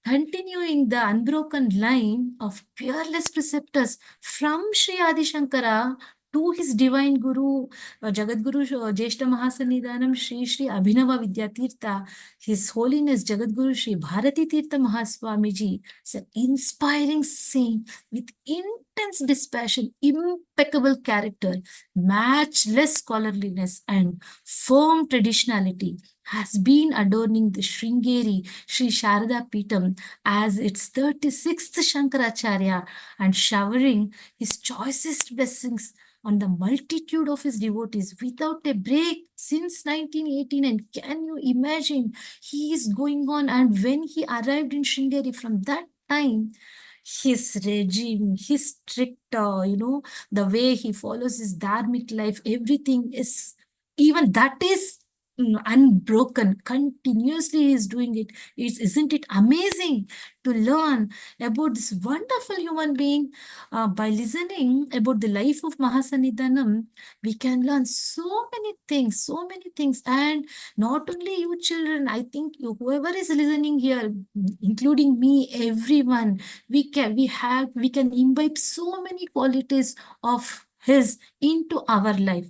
continuing the unbroken line of peerless preceptors from Sri Adi Shankara to his divine Guru, Jagadguru Jeshta Mahasannidhanam Sri Sri Abhinava Vidyatirtha, His Holiness Jagadguru Sri Bharati Tirtha Mahaswamiji is an inspiring saint with intense dispassion, impeccable character, matchless scholarliness, and firm traditionality, has been adorning the Sringeri Sri Sharada Peetham as its 36th Shankaracharya and showering his choicest blessings on the multitude of his devotees without a break since 1918. And can you imagine, he is going on, and when he arrived in Sringeri from that time, his regime, his strict, the way he follows his dharmic life, everything is, even that is unbroken. Continuously he is doing it. Isn't it amazing to learn about this wonderful human being? By listening about the life of Mahasannidhanam, we can learn so many things, so many things. And not only you children, I think you, whoever is listening here, including me, everyone, we can imbibe so many qualities of his into our life.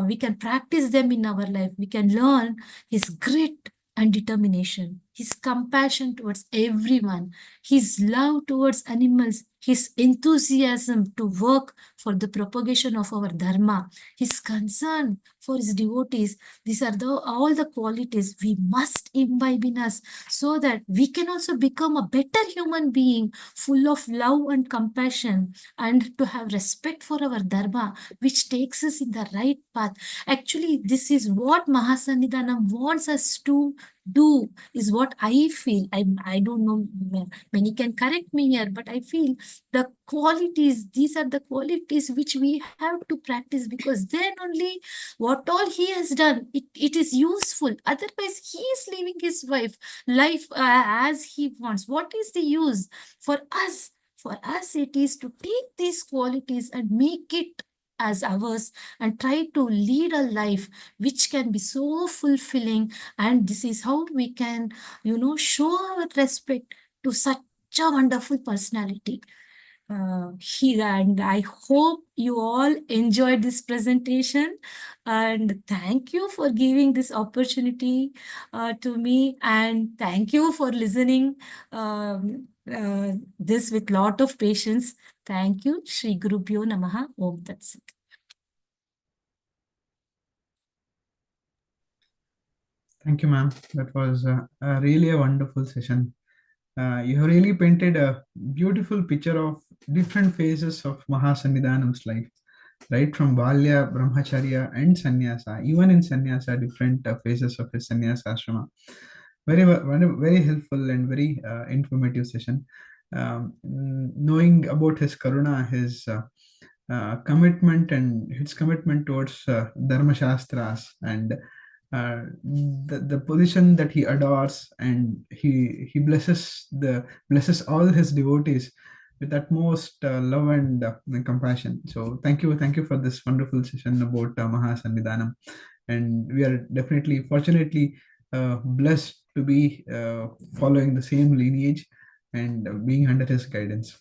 We can practice them in our life. We can learn his grit and determination, his compassion towards everyone, his love towards animals, his enthusiasm to work for the propagation of our dharma, his concern for his devotees. These are all the qualities we must imbibe in us, so that we can also become a better human being, full of love and compassion, and to have respect for our dharma, which takes us in the right path. Actually, this is what Mahasannidhanam wants us to do, is what I feel. I don't know, many can correct me here, but I feel the qualities, these are the qualities which we have to practice, because then only what all he has done, it is useful. Otherwise, he is living his life as he wants. What is the use for us? For us, it is to take these qualities and make it as ours, and try to lead a life which can be so fulfilling. And this is how we can, show our respect to such a wonderful personality. And I hope you all enjoyed this presentation, and thank you for giving this opportunity to me, and thank you for listening this with lot of patience. Thank you. Shri Gurubhyo Namaha. Om Tat Sat. Thank you, ma'am. That was really a wonderful session. You have really painted a beautiful picture of different phases of Mahasannidhanam's life, right from Balya, Brahmacharya, and Sannyasa. Even in Sannyasa, different phases of his Sannyasa ashrama. Very helpful and very informative session. Knowing about his karuna, his commitment and his commitment towards Dharma Shastras, and the position that he adores, and he blesses all his devotees with utmost love and compassion. So thank you for this wonderful session about Mahasannidhanam, and we are definitely fortunately blessed to be following the same lineage and being under his guidance.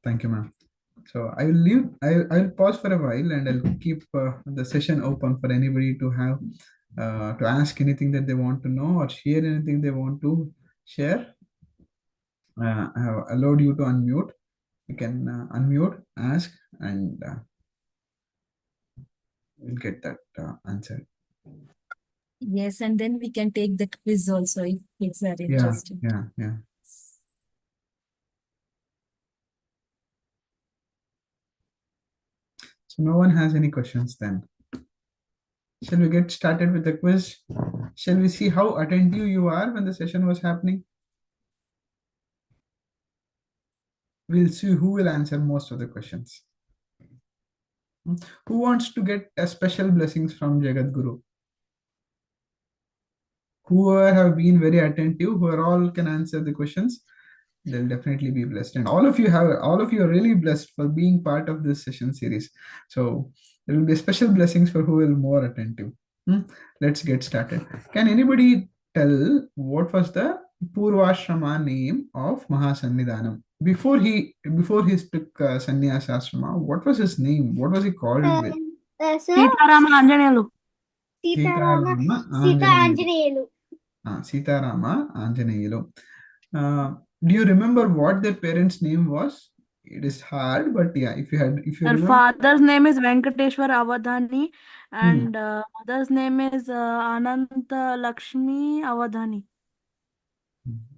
Thank you, ma'am. So I will leave. I'll pause for a while, and I'll keep the session open for anybody to have to ask anything that they want to know, or share anything they want to share. I have allowed you to unmute. You can unmute, ask, and we'll get that answered. Yes, and then we can take the quiz also if kids are interested. Yeah. So no one has any questions then. Shall we get started with the quiz? Shall we see how attentive you are when the session was happening? We'll see who will answer most of the questions. Who wants to get a special blessings from Jagat Guru? Whoever have been very attentive, who are all can answer the questions, they'll definitely be blessed. And all of you are really blessed for being part of this session series. So there will be special blessings for who will more attentive. Let's get started. Can anybody tell what was the Purvashrama name of Mahasannidhanam. Before he took sannyas ashrama, what was his name? What was he called with? Sir, Sitarama Anjaneyulu Sitarama, Sitarama Sita Anjaneyulu. Anjaneyulu. Sitarama Anjaneyulu. Do you remember what their parents' name was? It is hard, but yeah, if you Her remember. father's name is Venkateshwar Avadhani Hmm. and mother's name is Ananta Lakshmi Avadhani.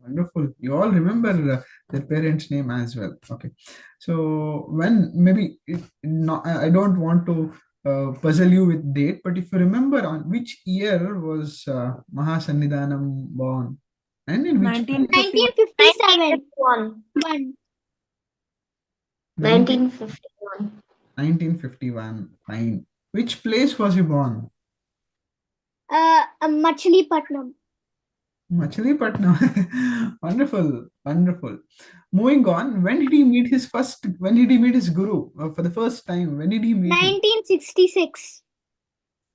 Wonderful. You all remember their parents' name as well. Okay. So when maybe I don't want to puzzle you with date, but if you remember on which year was Mahasannidhanam born and in which 1951. 1957. 1951. 1951. Fine. Which place was he born? Machilipatnam. Machilipatnam. Wonderful, wonderful. Moving on, when did he meet his guru for the first time? When did he meet him? 1966.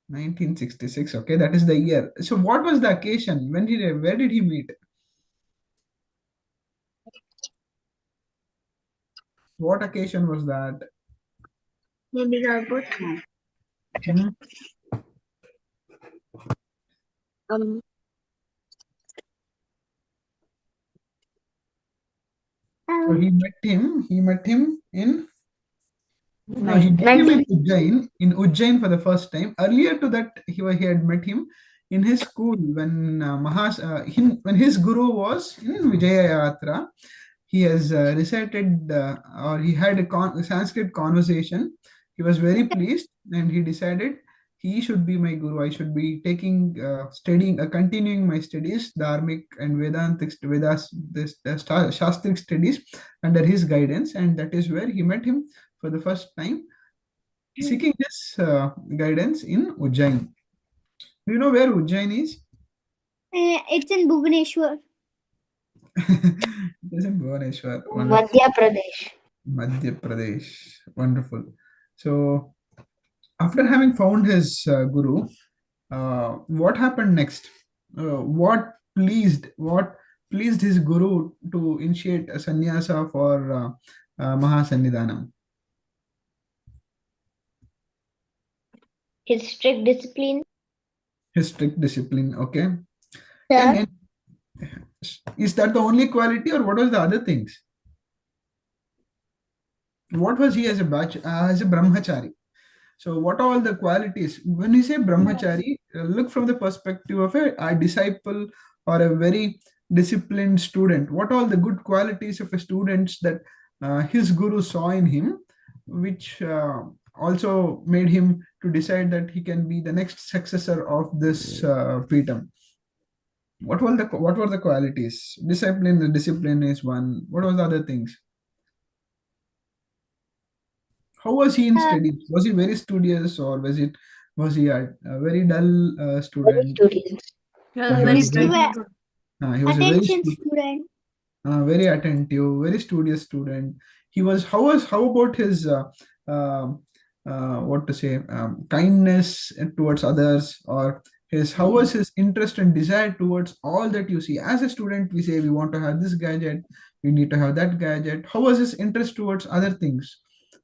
1966. Okay, that is the year. So what was the occasion? Where did he meet? What occasion was that? Maybe Hmm? So he met him in he met him in Ujjain for the first time. Earlier to that, he had met him in his school when when his guru was in Vijaya Yatra. He has recited or he had a Sanskrit conversation. He was very pleased and he decided he should be my guru. I should be continuing my studies, dharmic and Vedas, Shastric studies under his guidance, and that is where he met him for the first time, seeking this guidance in Ujjain. Do you know where Ujjain is? It's in Bhubaneswar. It is in Bhubaneswar. Madhya Pradesh. Wonderful. So, after having found his guru, what happened next? What pleased his guru to initiate a sannyasa for Mahasannidhanam? His strict discipline. His strict discipline. Okay. Sir, Is that the only quality, or what was the other things? What was he as a brahmachari? So what are all the qualities? When you say brahmachari, look from the perspective of a disciple or a very disciplined student. What are all the good qualities of a student that his guru saw in him, which also made him to decide that he can be the next successor of this Peetham? What were the qualities? The discipline is one. What was the other things? How was he in studies? Was he very studious, or was he a very dull student? He was He very was very- brilliant. he was a Attention student. very attentive, very studious student. How about his what to say, kindness towards others, or how was his interest and desire towards all that you see? As a student, we say we want to have this gadget, we need to have that gadget. How was his interest towards other things?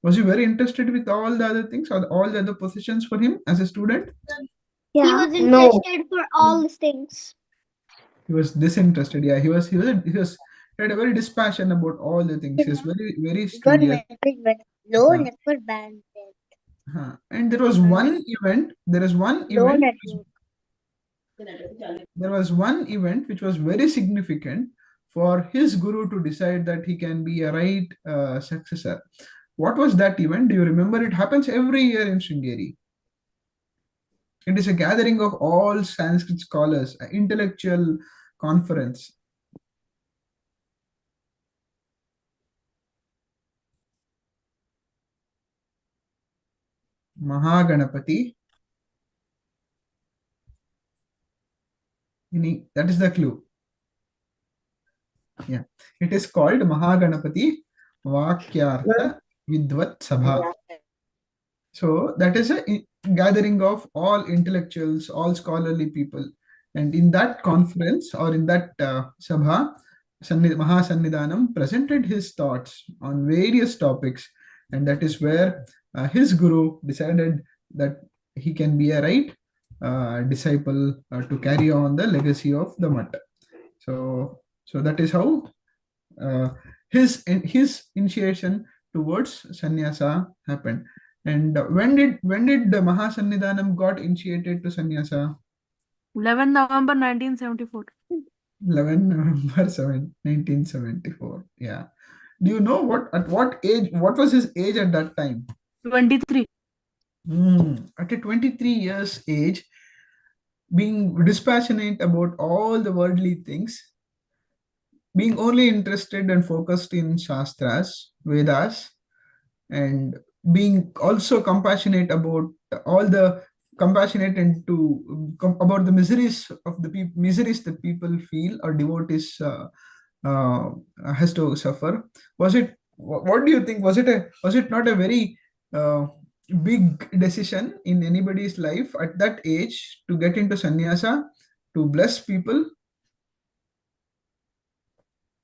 Was he very interested with all the other things or all the other positions for him as a student? He was interested for all these things. He was disinterested. Yeah, he had a very dispassion about all the things. He was very studious. And there was one event. There was one event which was very significant for his guru to decide that he can be a right successor. What was that event? Do you remember? It happens every year in Sringeri. It is a gathering of all Sanskrit scholars, an intellectual conference. Mahaganapati. That is the clue. Yeah, it is called Mahaganapati Vakyartha Vidvat Sabha. So that is a gathering of all intellectuals, all scholarly people And in that conference or in that Sabha, Mahasannidhanam presented his thoughts on various topics, and that is where his guru decided that he can be a right disciple to carry on the legacy of the Math. So that is how uh, his initiation towards sannyasa happened. And when did the Mahasannidhanam got initiated to sannyasa? 11 November 1974. 11 November 1974. Yeah. Do you know at what age? What was his age at that time? 23. At a 23 years age, being dispassionate about all the worldly things, being only interested and focused in Shastras, Vedas, and being also compassionate about all the compassionate and about the miseries of the miseries that people feel or devotees uh, has to suffer. Was it? What do you think? Was it not a very big decision in anybody's life at that age to get into sannyasa to bless people?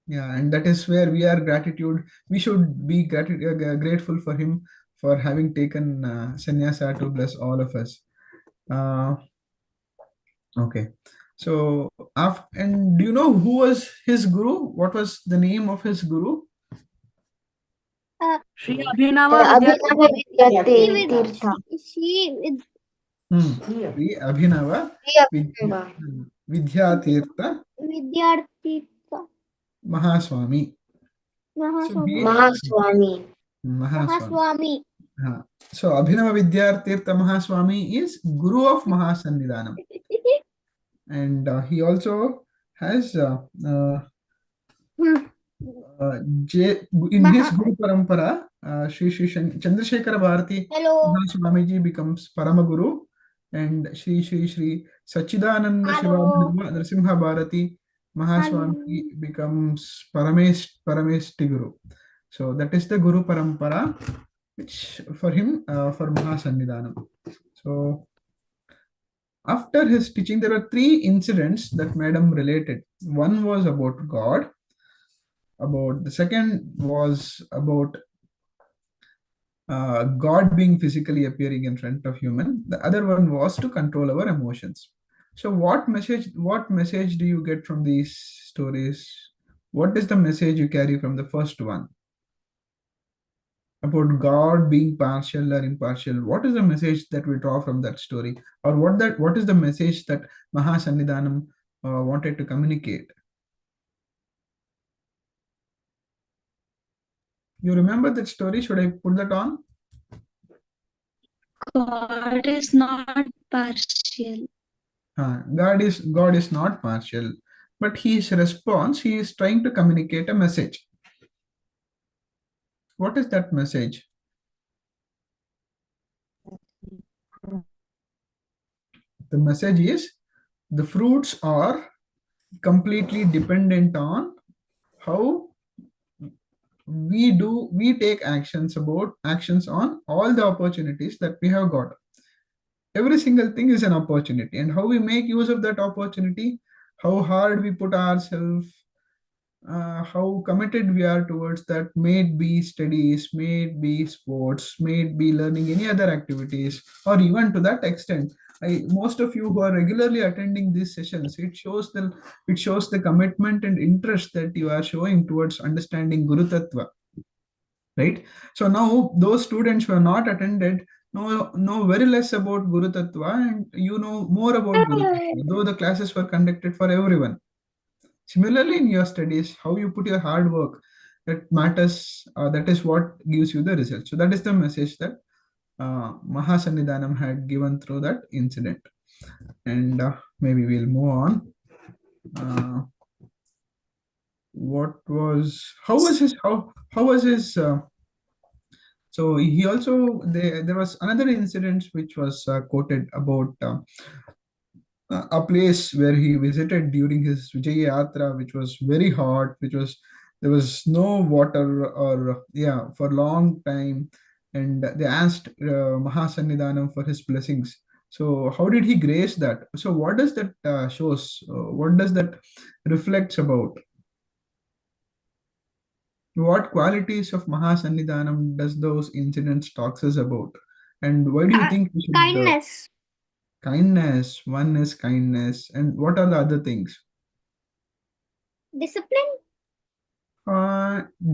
Yeah, and that is where we are gratitude. We should be grateful for him for having taken sannyasa to bless all of us. Uh, okay, so and do you know who was his guru? What was the name of his guru? Sri Abhinava Abhinava Vidyarthi. Tirtha. Sri Abhinava Abhinava. Vidyatirtha Vidyartha. Mahaswami. So he Mahaswami. Mahaswami. So Abhinava Vidyartirtha Mahaswami is Guru of Mahasannidhanam. And he also has in his Guru Parampara, Sri Chandrasekhara Bharati Mahaswamiji becomes Paramaguru, and Sri Sachidananda Shiva Narasimha Bharati Mahaswami becomes Parameshti Guru. So that is the Guru Parampara, which for him, for Mahasannidhanam. So after his teaching, there were three incidents that Madam related. One was about God. The second was about God being physically appearing in front of human. The other one was to control our emotions. So what message do you get from these stories? What is the message you carry from the first one? About God being partial or impartial. What is the message that we draw from that story? Or what is the message that Mahasannidhanam wanted to communicate? You remember that story? Should I put that on? God is not partial. God is not partial, but his response, he is trying to communicate a message. What is that message? The message is the fruits are completely dependent on how we take actions on all the opportunities that we have got. Every single thing is an opportunity, and how we make use of that opportunity, how hard we put ourselves, how committed we are towards that, may it be studies, may it be sports, may it be learning any other activities, or even to that extent, most of you who are regularly attending these sessions, it shows the commitment and interest that you are showing towards understanding Guru Tattva, right? So now those students who are not attended know very less about Guru Tattva, and you know more about Guru Tattva, though the classes were conducted for everyone. Similarly, in your studies, how you put your hard work, that matters. That is what gives you the result. So that is the message that Mahasannidhanam had given through that incident. And maybe we'll move on. How was his so he also there was another incident which was quoted about a place where he visited during his Vijay Yatra, which was very hot, there was no water or for long time, and they asked Mahasannidhanam for his blessings. So how did he grace that? So what does that shows? What does that reflects about? What qualities of Mahasannidhanam does those incidents talks us about? And why do you think we should Kindness. kindness? One is kindness, and what are the other things? Discipline.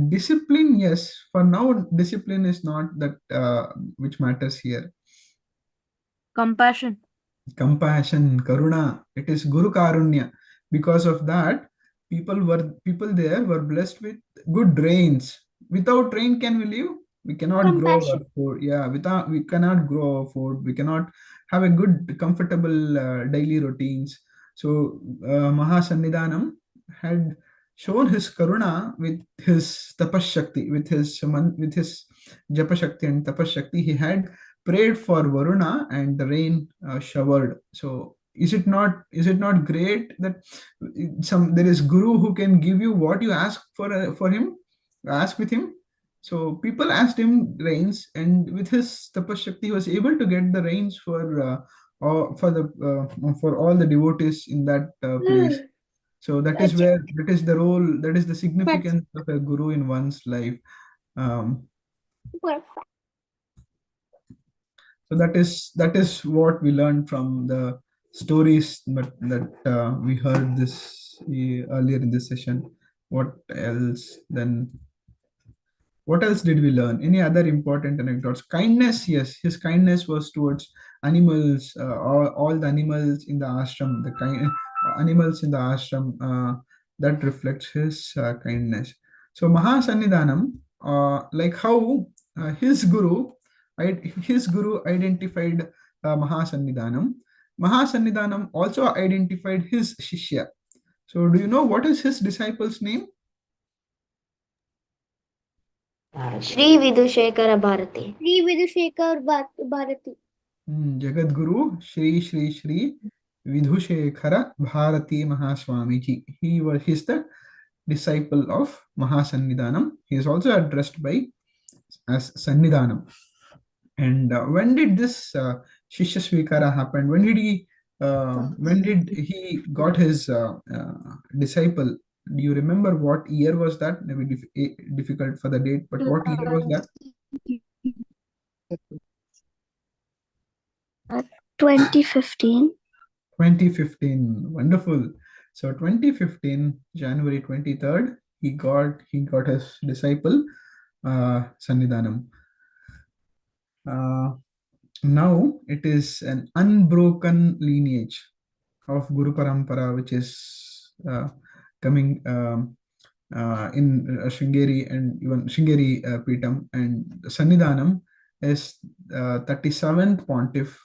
Discipline, yes. For now, discipline is not that which matters here. Compassion. Compassion, karuna. It is Guru Karunya. Because of that, people there were blessed with good rains. Without rain, can we live? We cannot grow our Compassion. food. Yeah, without we cannot grow our food. We cannot have a good, comfortable daily routines. So Mahasannidhanam had shown his karuna with his tapashakti, with his japashakti and tapashakti. He had prayed for Varuna and the rain showered. So is it not great that there is Guru who can give you what you ask for him, ask with him. So people asked him rains, and with his tapashakti, he was able to get the rains for all the devotees in that place. So that is the role, that is the significance of a guru in one's life. Um, Perfect. So that is what we learned from the stories that we heard this earlier in this session. What else then? What else did we learn? Any other important anecdotes? Kindness, yes. His kindness was towards animals, all the animals in the ashram, the animals in the ashram, that reflects his kindness. So Mahasannidhanam, like how his guru, his guru identified Mahasannidhanam. Mahasannidhanam also identified his shishya. So do you know what is his disciple's name? Shri Vidushekara Bharati. Sri Vidushekar Bharati. Jagadguru Shri Vidhushekara Bharati Mahaswamiji. He's the disciple of Mahasannidhanam. He is also addressed by as Sannidhanam. And when did this Shishya Svikara happen? When did he got his disciple? Do you remember what year was that? Maybe difficult for the date, but what year was that? 2015. 2015. Wonderful. So 2015, January 23rd, he got his disciple, Sannidhanam. Now it is an unbroken lineage of Guru Parampara, which is coming in Sringeri and even Sringeri Peetham, and Sannidhanam is 37th pontiff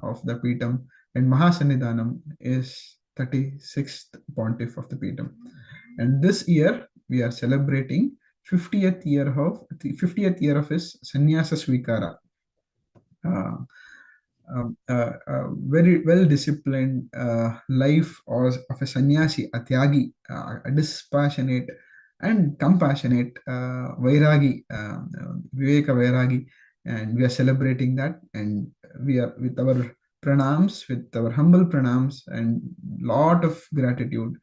of the Peetham, and Mahasannidhanam is 36th pontiff of the Peetham. And this year we are celebrating 50th year of his Sannyasa Svikara. Very well disciplined life of a sannyasi, a tyagi, a dispassionate and compassionate vairagi, viveka vairagi, and we are celebrating that, and we are with our pranams, with our humble pranams and lot of gratitude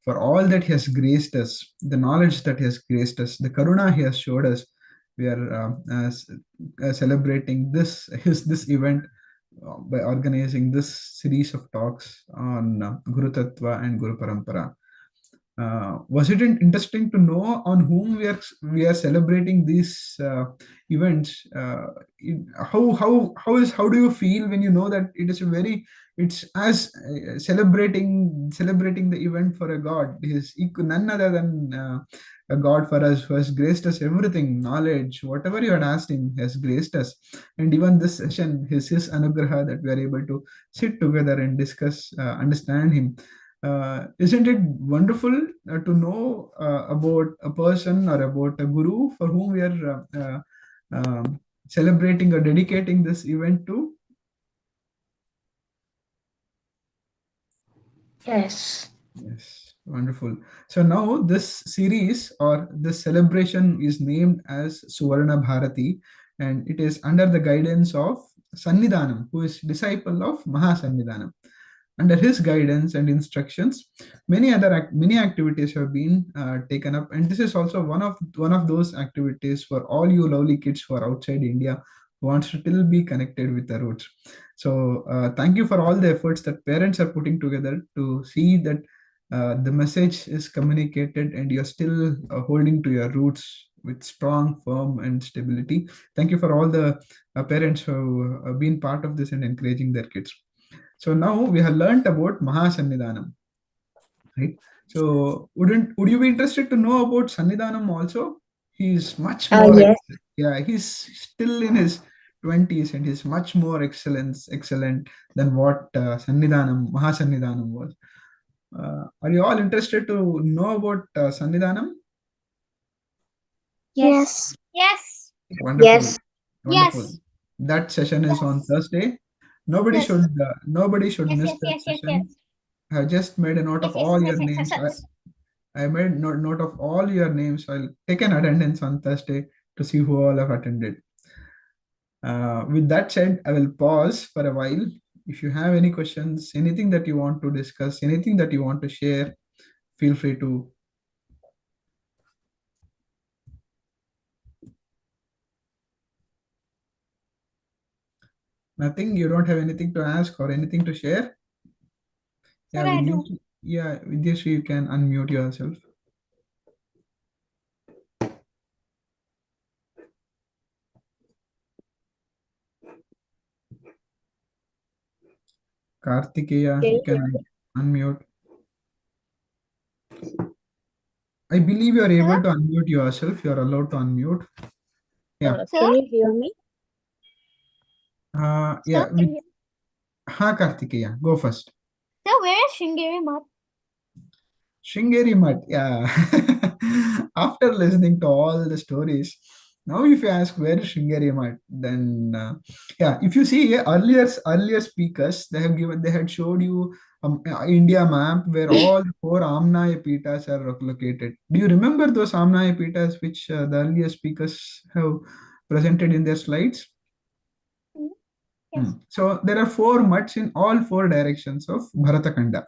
for all that he has graced us, the knowledge that he has graced us, the karuna he has showed us. We are celebrating this event by organizing this series of talks on Guru Tattva and Guru Parampara. Was it interesting to know on whom we are celebrating these events? How do you feel when you know that it's as celebrating the event for a god? He is none other than a god for us, who has graced us everything, knowledge, whatever you had asked him, has graced us. And even this session, his anugraha, that we are able to sit together and discuss, understand him. Isn't it wonderful to know about a person or about a guru for whom we are celebrating or dedicating this event to? Yes. Yes, wonderful. So now this series or this celebration is named as Suvarna Bharati, and it is under the guidance of Sannidhanam, who is disciple of Mahasannidhanam. Under his guidance and instructions, many activities have been taken up, and this is also one of those activities for all you lovely kids who are outside India who wants to still be connected with the roots. So thank you for all the efforts that parents are putting together to see that the message is communicated and you're still holding to your roots with strong, firm, and stability. Thank you for all the parents who have been part of this and encouraging their kids. So now we have learned about Mahasannidhanam, right? So would you be interested to know about Sannidhanam also? He's much more, Yes. yeah, he's still in his 20s and he's much more excellent than what Mahasannidhanam was. Are you all interested to know about Sannidhanam? Yes. Yes. Wonderful. Yes. Wonderful. Yes. That session is on Thursday. Nobody Yes. should Yes, miss yes, that yes, yes, session. yes. I have just made a note Yes, of yes, all yes, your yes, yes, names. yes. I made note of all your names. I'll take an attendance on Thursday to see who all have attended. With that said, I will pause for a while. If you have any questions, anything that you want to discuss, anything that you want to share, feel free to. Nothing? You don't have anything to ask or anything to share? Sir, Yeah, I do. Vidyashree, yeah, Vidyashree, you can unmute yourself. Kartikeya, you can unmute. I believe you are able to unmute yourself. You are allowed to unmute. Yeah. Sir? Can you hear me? Yeah. Sir, can you... Kartikeya, go first. Sir, where is Sringeri Math? Sringeri Mutt, yeah. After listening to all the stories, now if you ask where is Sringeri Mutt, then yeah, if you see earlier speakers, they had showed you India map where all the four Amnaya Peethas are located. Do you remember those Amnaya Peethas which the earlier speakers have presented in their slides? Yes. So there are four mutts in all four directions of Bharatakanda.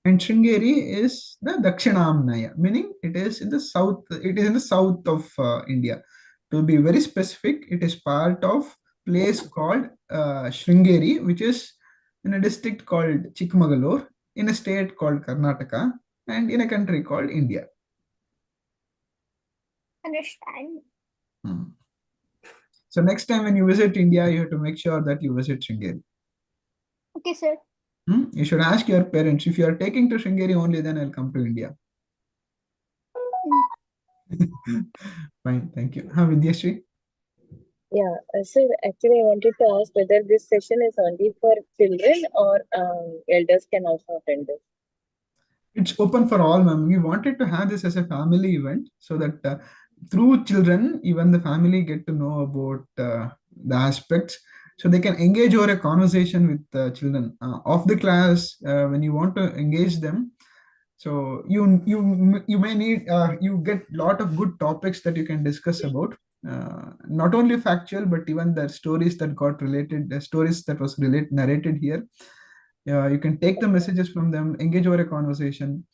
And Sringeri is the Dakshinamnaya, meaning it is in the south. It is in the south of India. To be very specific, it is part of place called Sringeri, which is in a district called Chikmagalur, in a state called Karnataka, and in a country called India. Understand. So next time when you visit India, you have to make sure that you visit Sringeri. Okay, sir. You should ask your parents, if you are taking to Sringeri only, then I'll come to India. Fine, thank you. Vidyashree? Yeah, so actually I wanted to ask whether this session is only for children or elders can also attend this. It's open for all, ma'am. We wanted to have this as a family event so that through children, even the family get to know about the aspects, so they can engage over a conversation with children of the class when you want to engage them. So you may need you get lot of good topics that you can discuss about. Not only factual, but even the stories that got related, the stories that was narrated here. You can take the messages from them, engage over a conversation,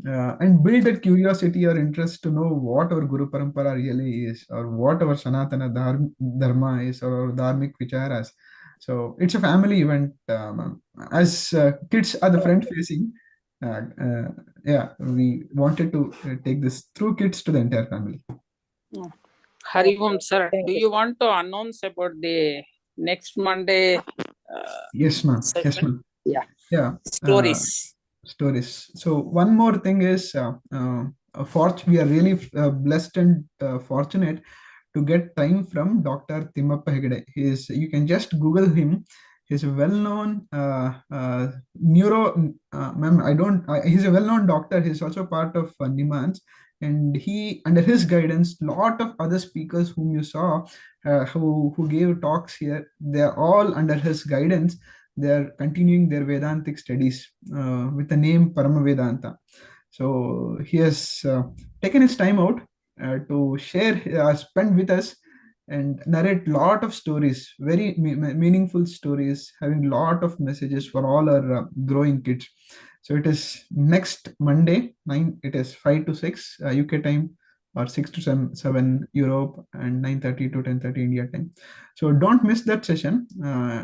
and build that curiosity or interest to know what our Guru Parampara really is, or what our Sanatana Dharma is, or our Dharmic Vicharas. So it's a family event. As kids are the front facing, yeah, we wanted to take this through kids to the entire family. Hari Om, sir. Thank Do you. you want to announce about the next Monday? Yes, ma'am. Yes, ma'am. Yeah. Yeah. Stories. Stories. So one more thing is, we are really blessed and fortunate to get time from Dr. Timmappa Hegde. You can just Google him. He's a well-known he's a well-known doctor. He's also part of Nimans, and under his guidance, lot of other speakers whom you saw, who gave talks here, they're all under his guidance. They're continuing their Vedantic studies with the name Paramavedanta. So he has taken his time out to spend with us and narrate lot of stories, very meaningful stories, having lot of messages for all our growing kids. So it is next Monday, 9. It is 5 to 6 UK time, or 6 to 7 Europe, and 9:30 to 10:30 India time. So don't miss that session.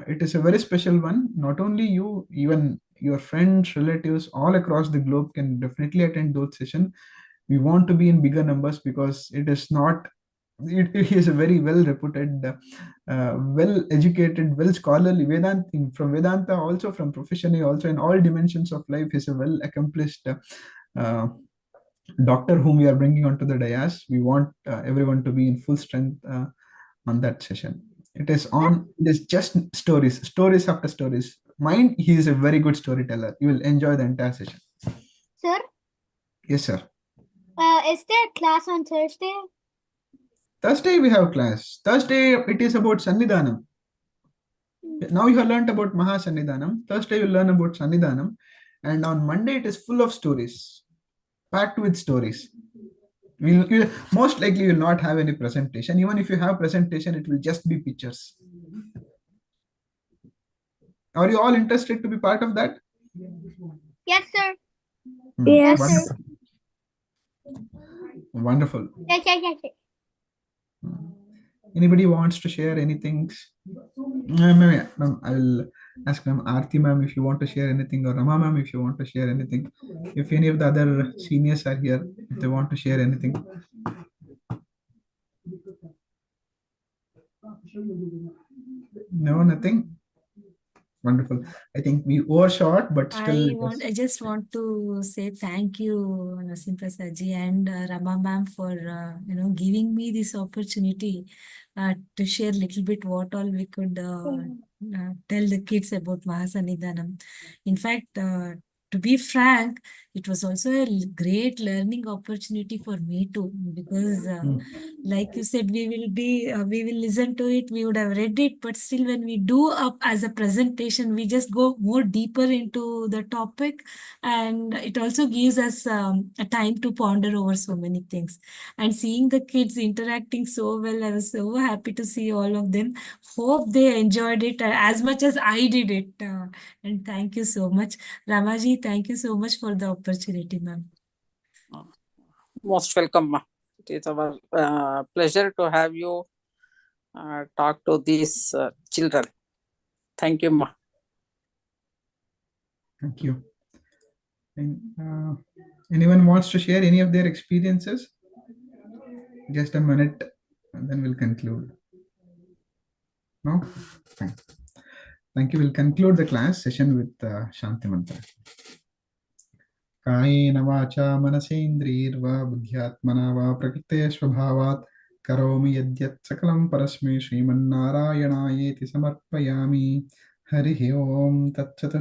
It is a very special one. Not only you, even your friends, relatives all across the globe can definitely attend those sessions. We want to be in bigger numbers because it is not. It is a very well reputed, well educated, well scholarly Vedanta, from Vedanta, also from professionally, also in all dimensions of life. Is a well accomplished uh, doctor whom we are bringing onto the dais. We want everyone to be in full strength on that session. It is on. It is just stories after stories. Mind, he is a very good storyteller. You will enjoy the entire session. Sir, Yes, sir. is there a class on Thursday? Thursday we have class. Thursday it is about Sannidhanam. Now you have learned about Mahasannidhanam. Thursday you learn about Sannidhanam, and on Monday it is full of stories, packed with stories. You most likely will not have any presentation. Even if you have presentation, it will just be pictures. Are you all interested to be part of that? Yes, sir. Yes. Wonderful. Wonderful. Yes, yes, yes, yes. Anybody wants to share anything? Ma'am, I will ask Ma'am Aarti ma'am if you want to share anything, or Rama ma'am if you want to share anything. If any of the other seniors are here, if they want to share anything. No, nothing. Wonderful. I think we overshot, but still. I just want to say thank you, Nasim Prasad ji and Rama ma'am, for giving me this opportunity to share a little bit what all we could tell the kids about Mahasannidhanam. In fact, to be frank, it was also a great learning opportunity for me too, because like you said, we will listen to it, we would have read it, but still when we do up as a presentation, we just go more deeper into the topic, and it also gives us a time to ponder over so many things. And seeing the kids interacting so well, I was so happy to see all of them. Hope they enjoyed it as much as I did it. And thank you so much. Ramaji, thank you so much for the opportunity, ma'am. Most welcome, ma. It is our pleasure to have you talk to these children. Thank you, ma. Thank you. And, anyone wants to share any of their experiences? Just a minute, and then we'll conclude. No? Fine. Thank you. We'll conclude the class session with Shanti Mantra. कायेन वाचा मनसेन्द्रियैर्वा बुद्ध्यात्मना वा प्रकृते स्वभावात् करोमि यद्यत् सकलं परस्मै श्रीमन्नारायणायेति समर्पयामि. हरिः ओम तत्सत्.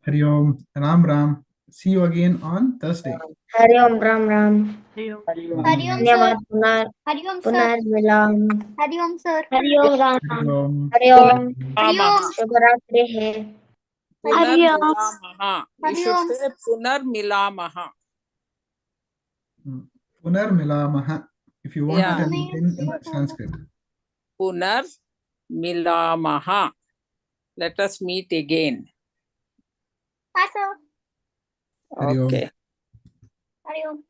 Hari Om. Ram Ram. See you again on Thursday. Hari Om Ram Ram. Hari Om. Hari Om, sir. धन्यवाद Hari Om, sir. पुनर्मिलाम. Hari Om, sir. Hari Om Ram. Hari Om. Hari ओम. Hari Om. शुभरात्रि. Hari Om. Punarmilamaha. You Hari should Om. say Punarmilamaha. Punar Milamaha. If you want Yeah. to in Sanskrit. Punarmilamaha. Let us meet again. Hi, sir. Hari Om. Okay. Hari Om.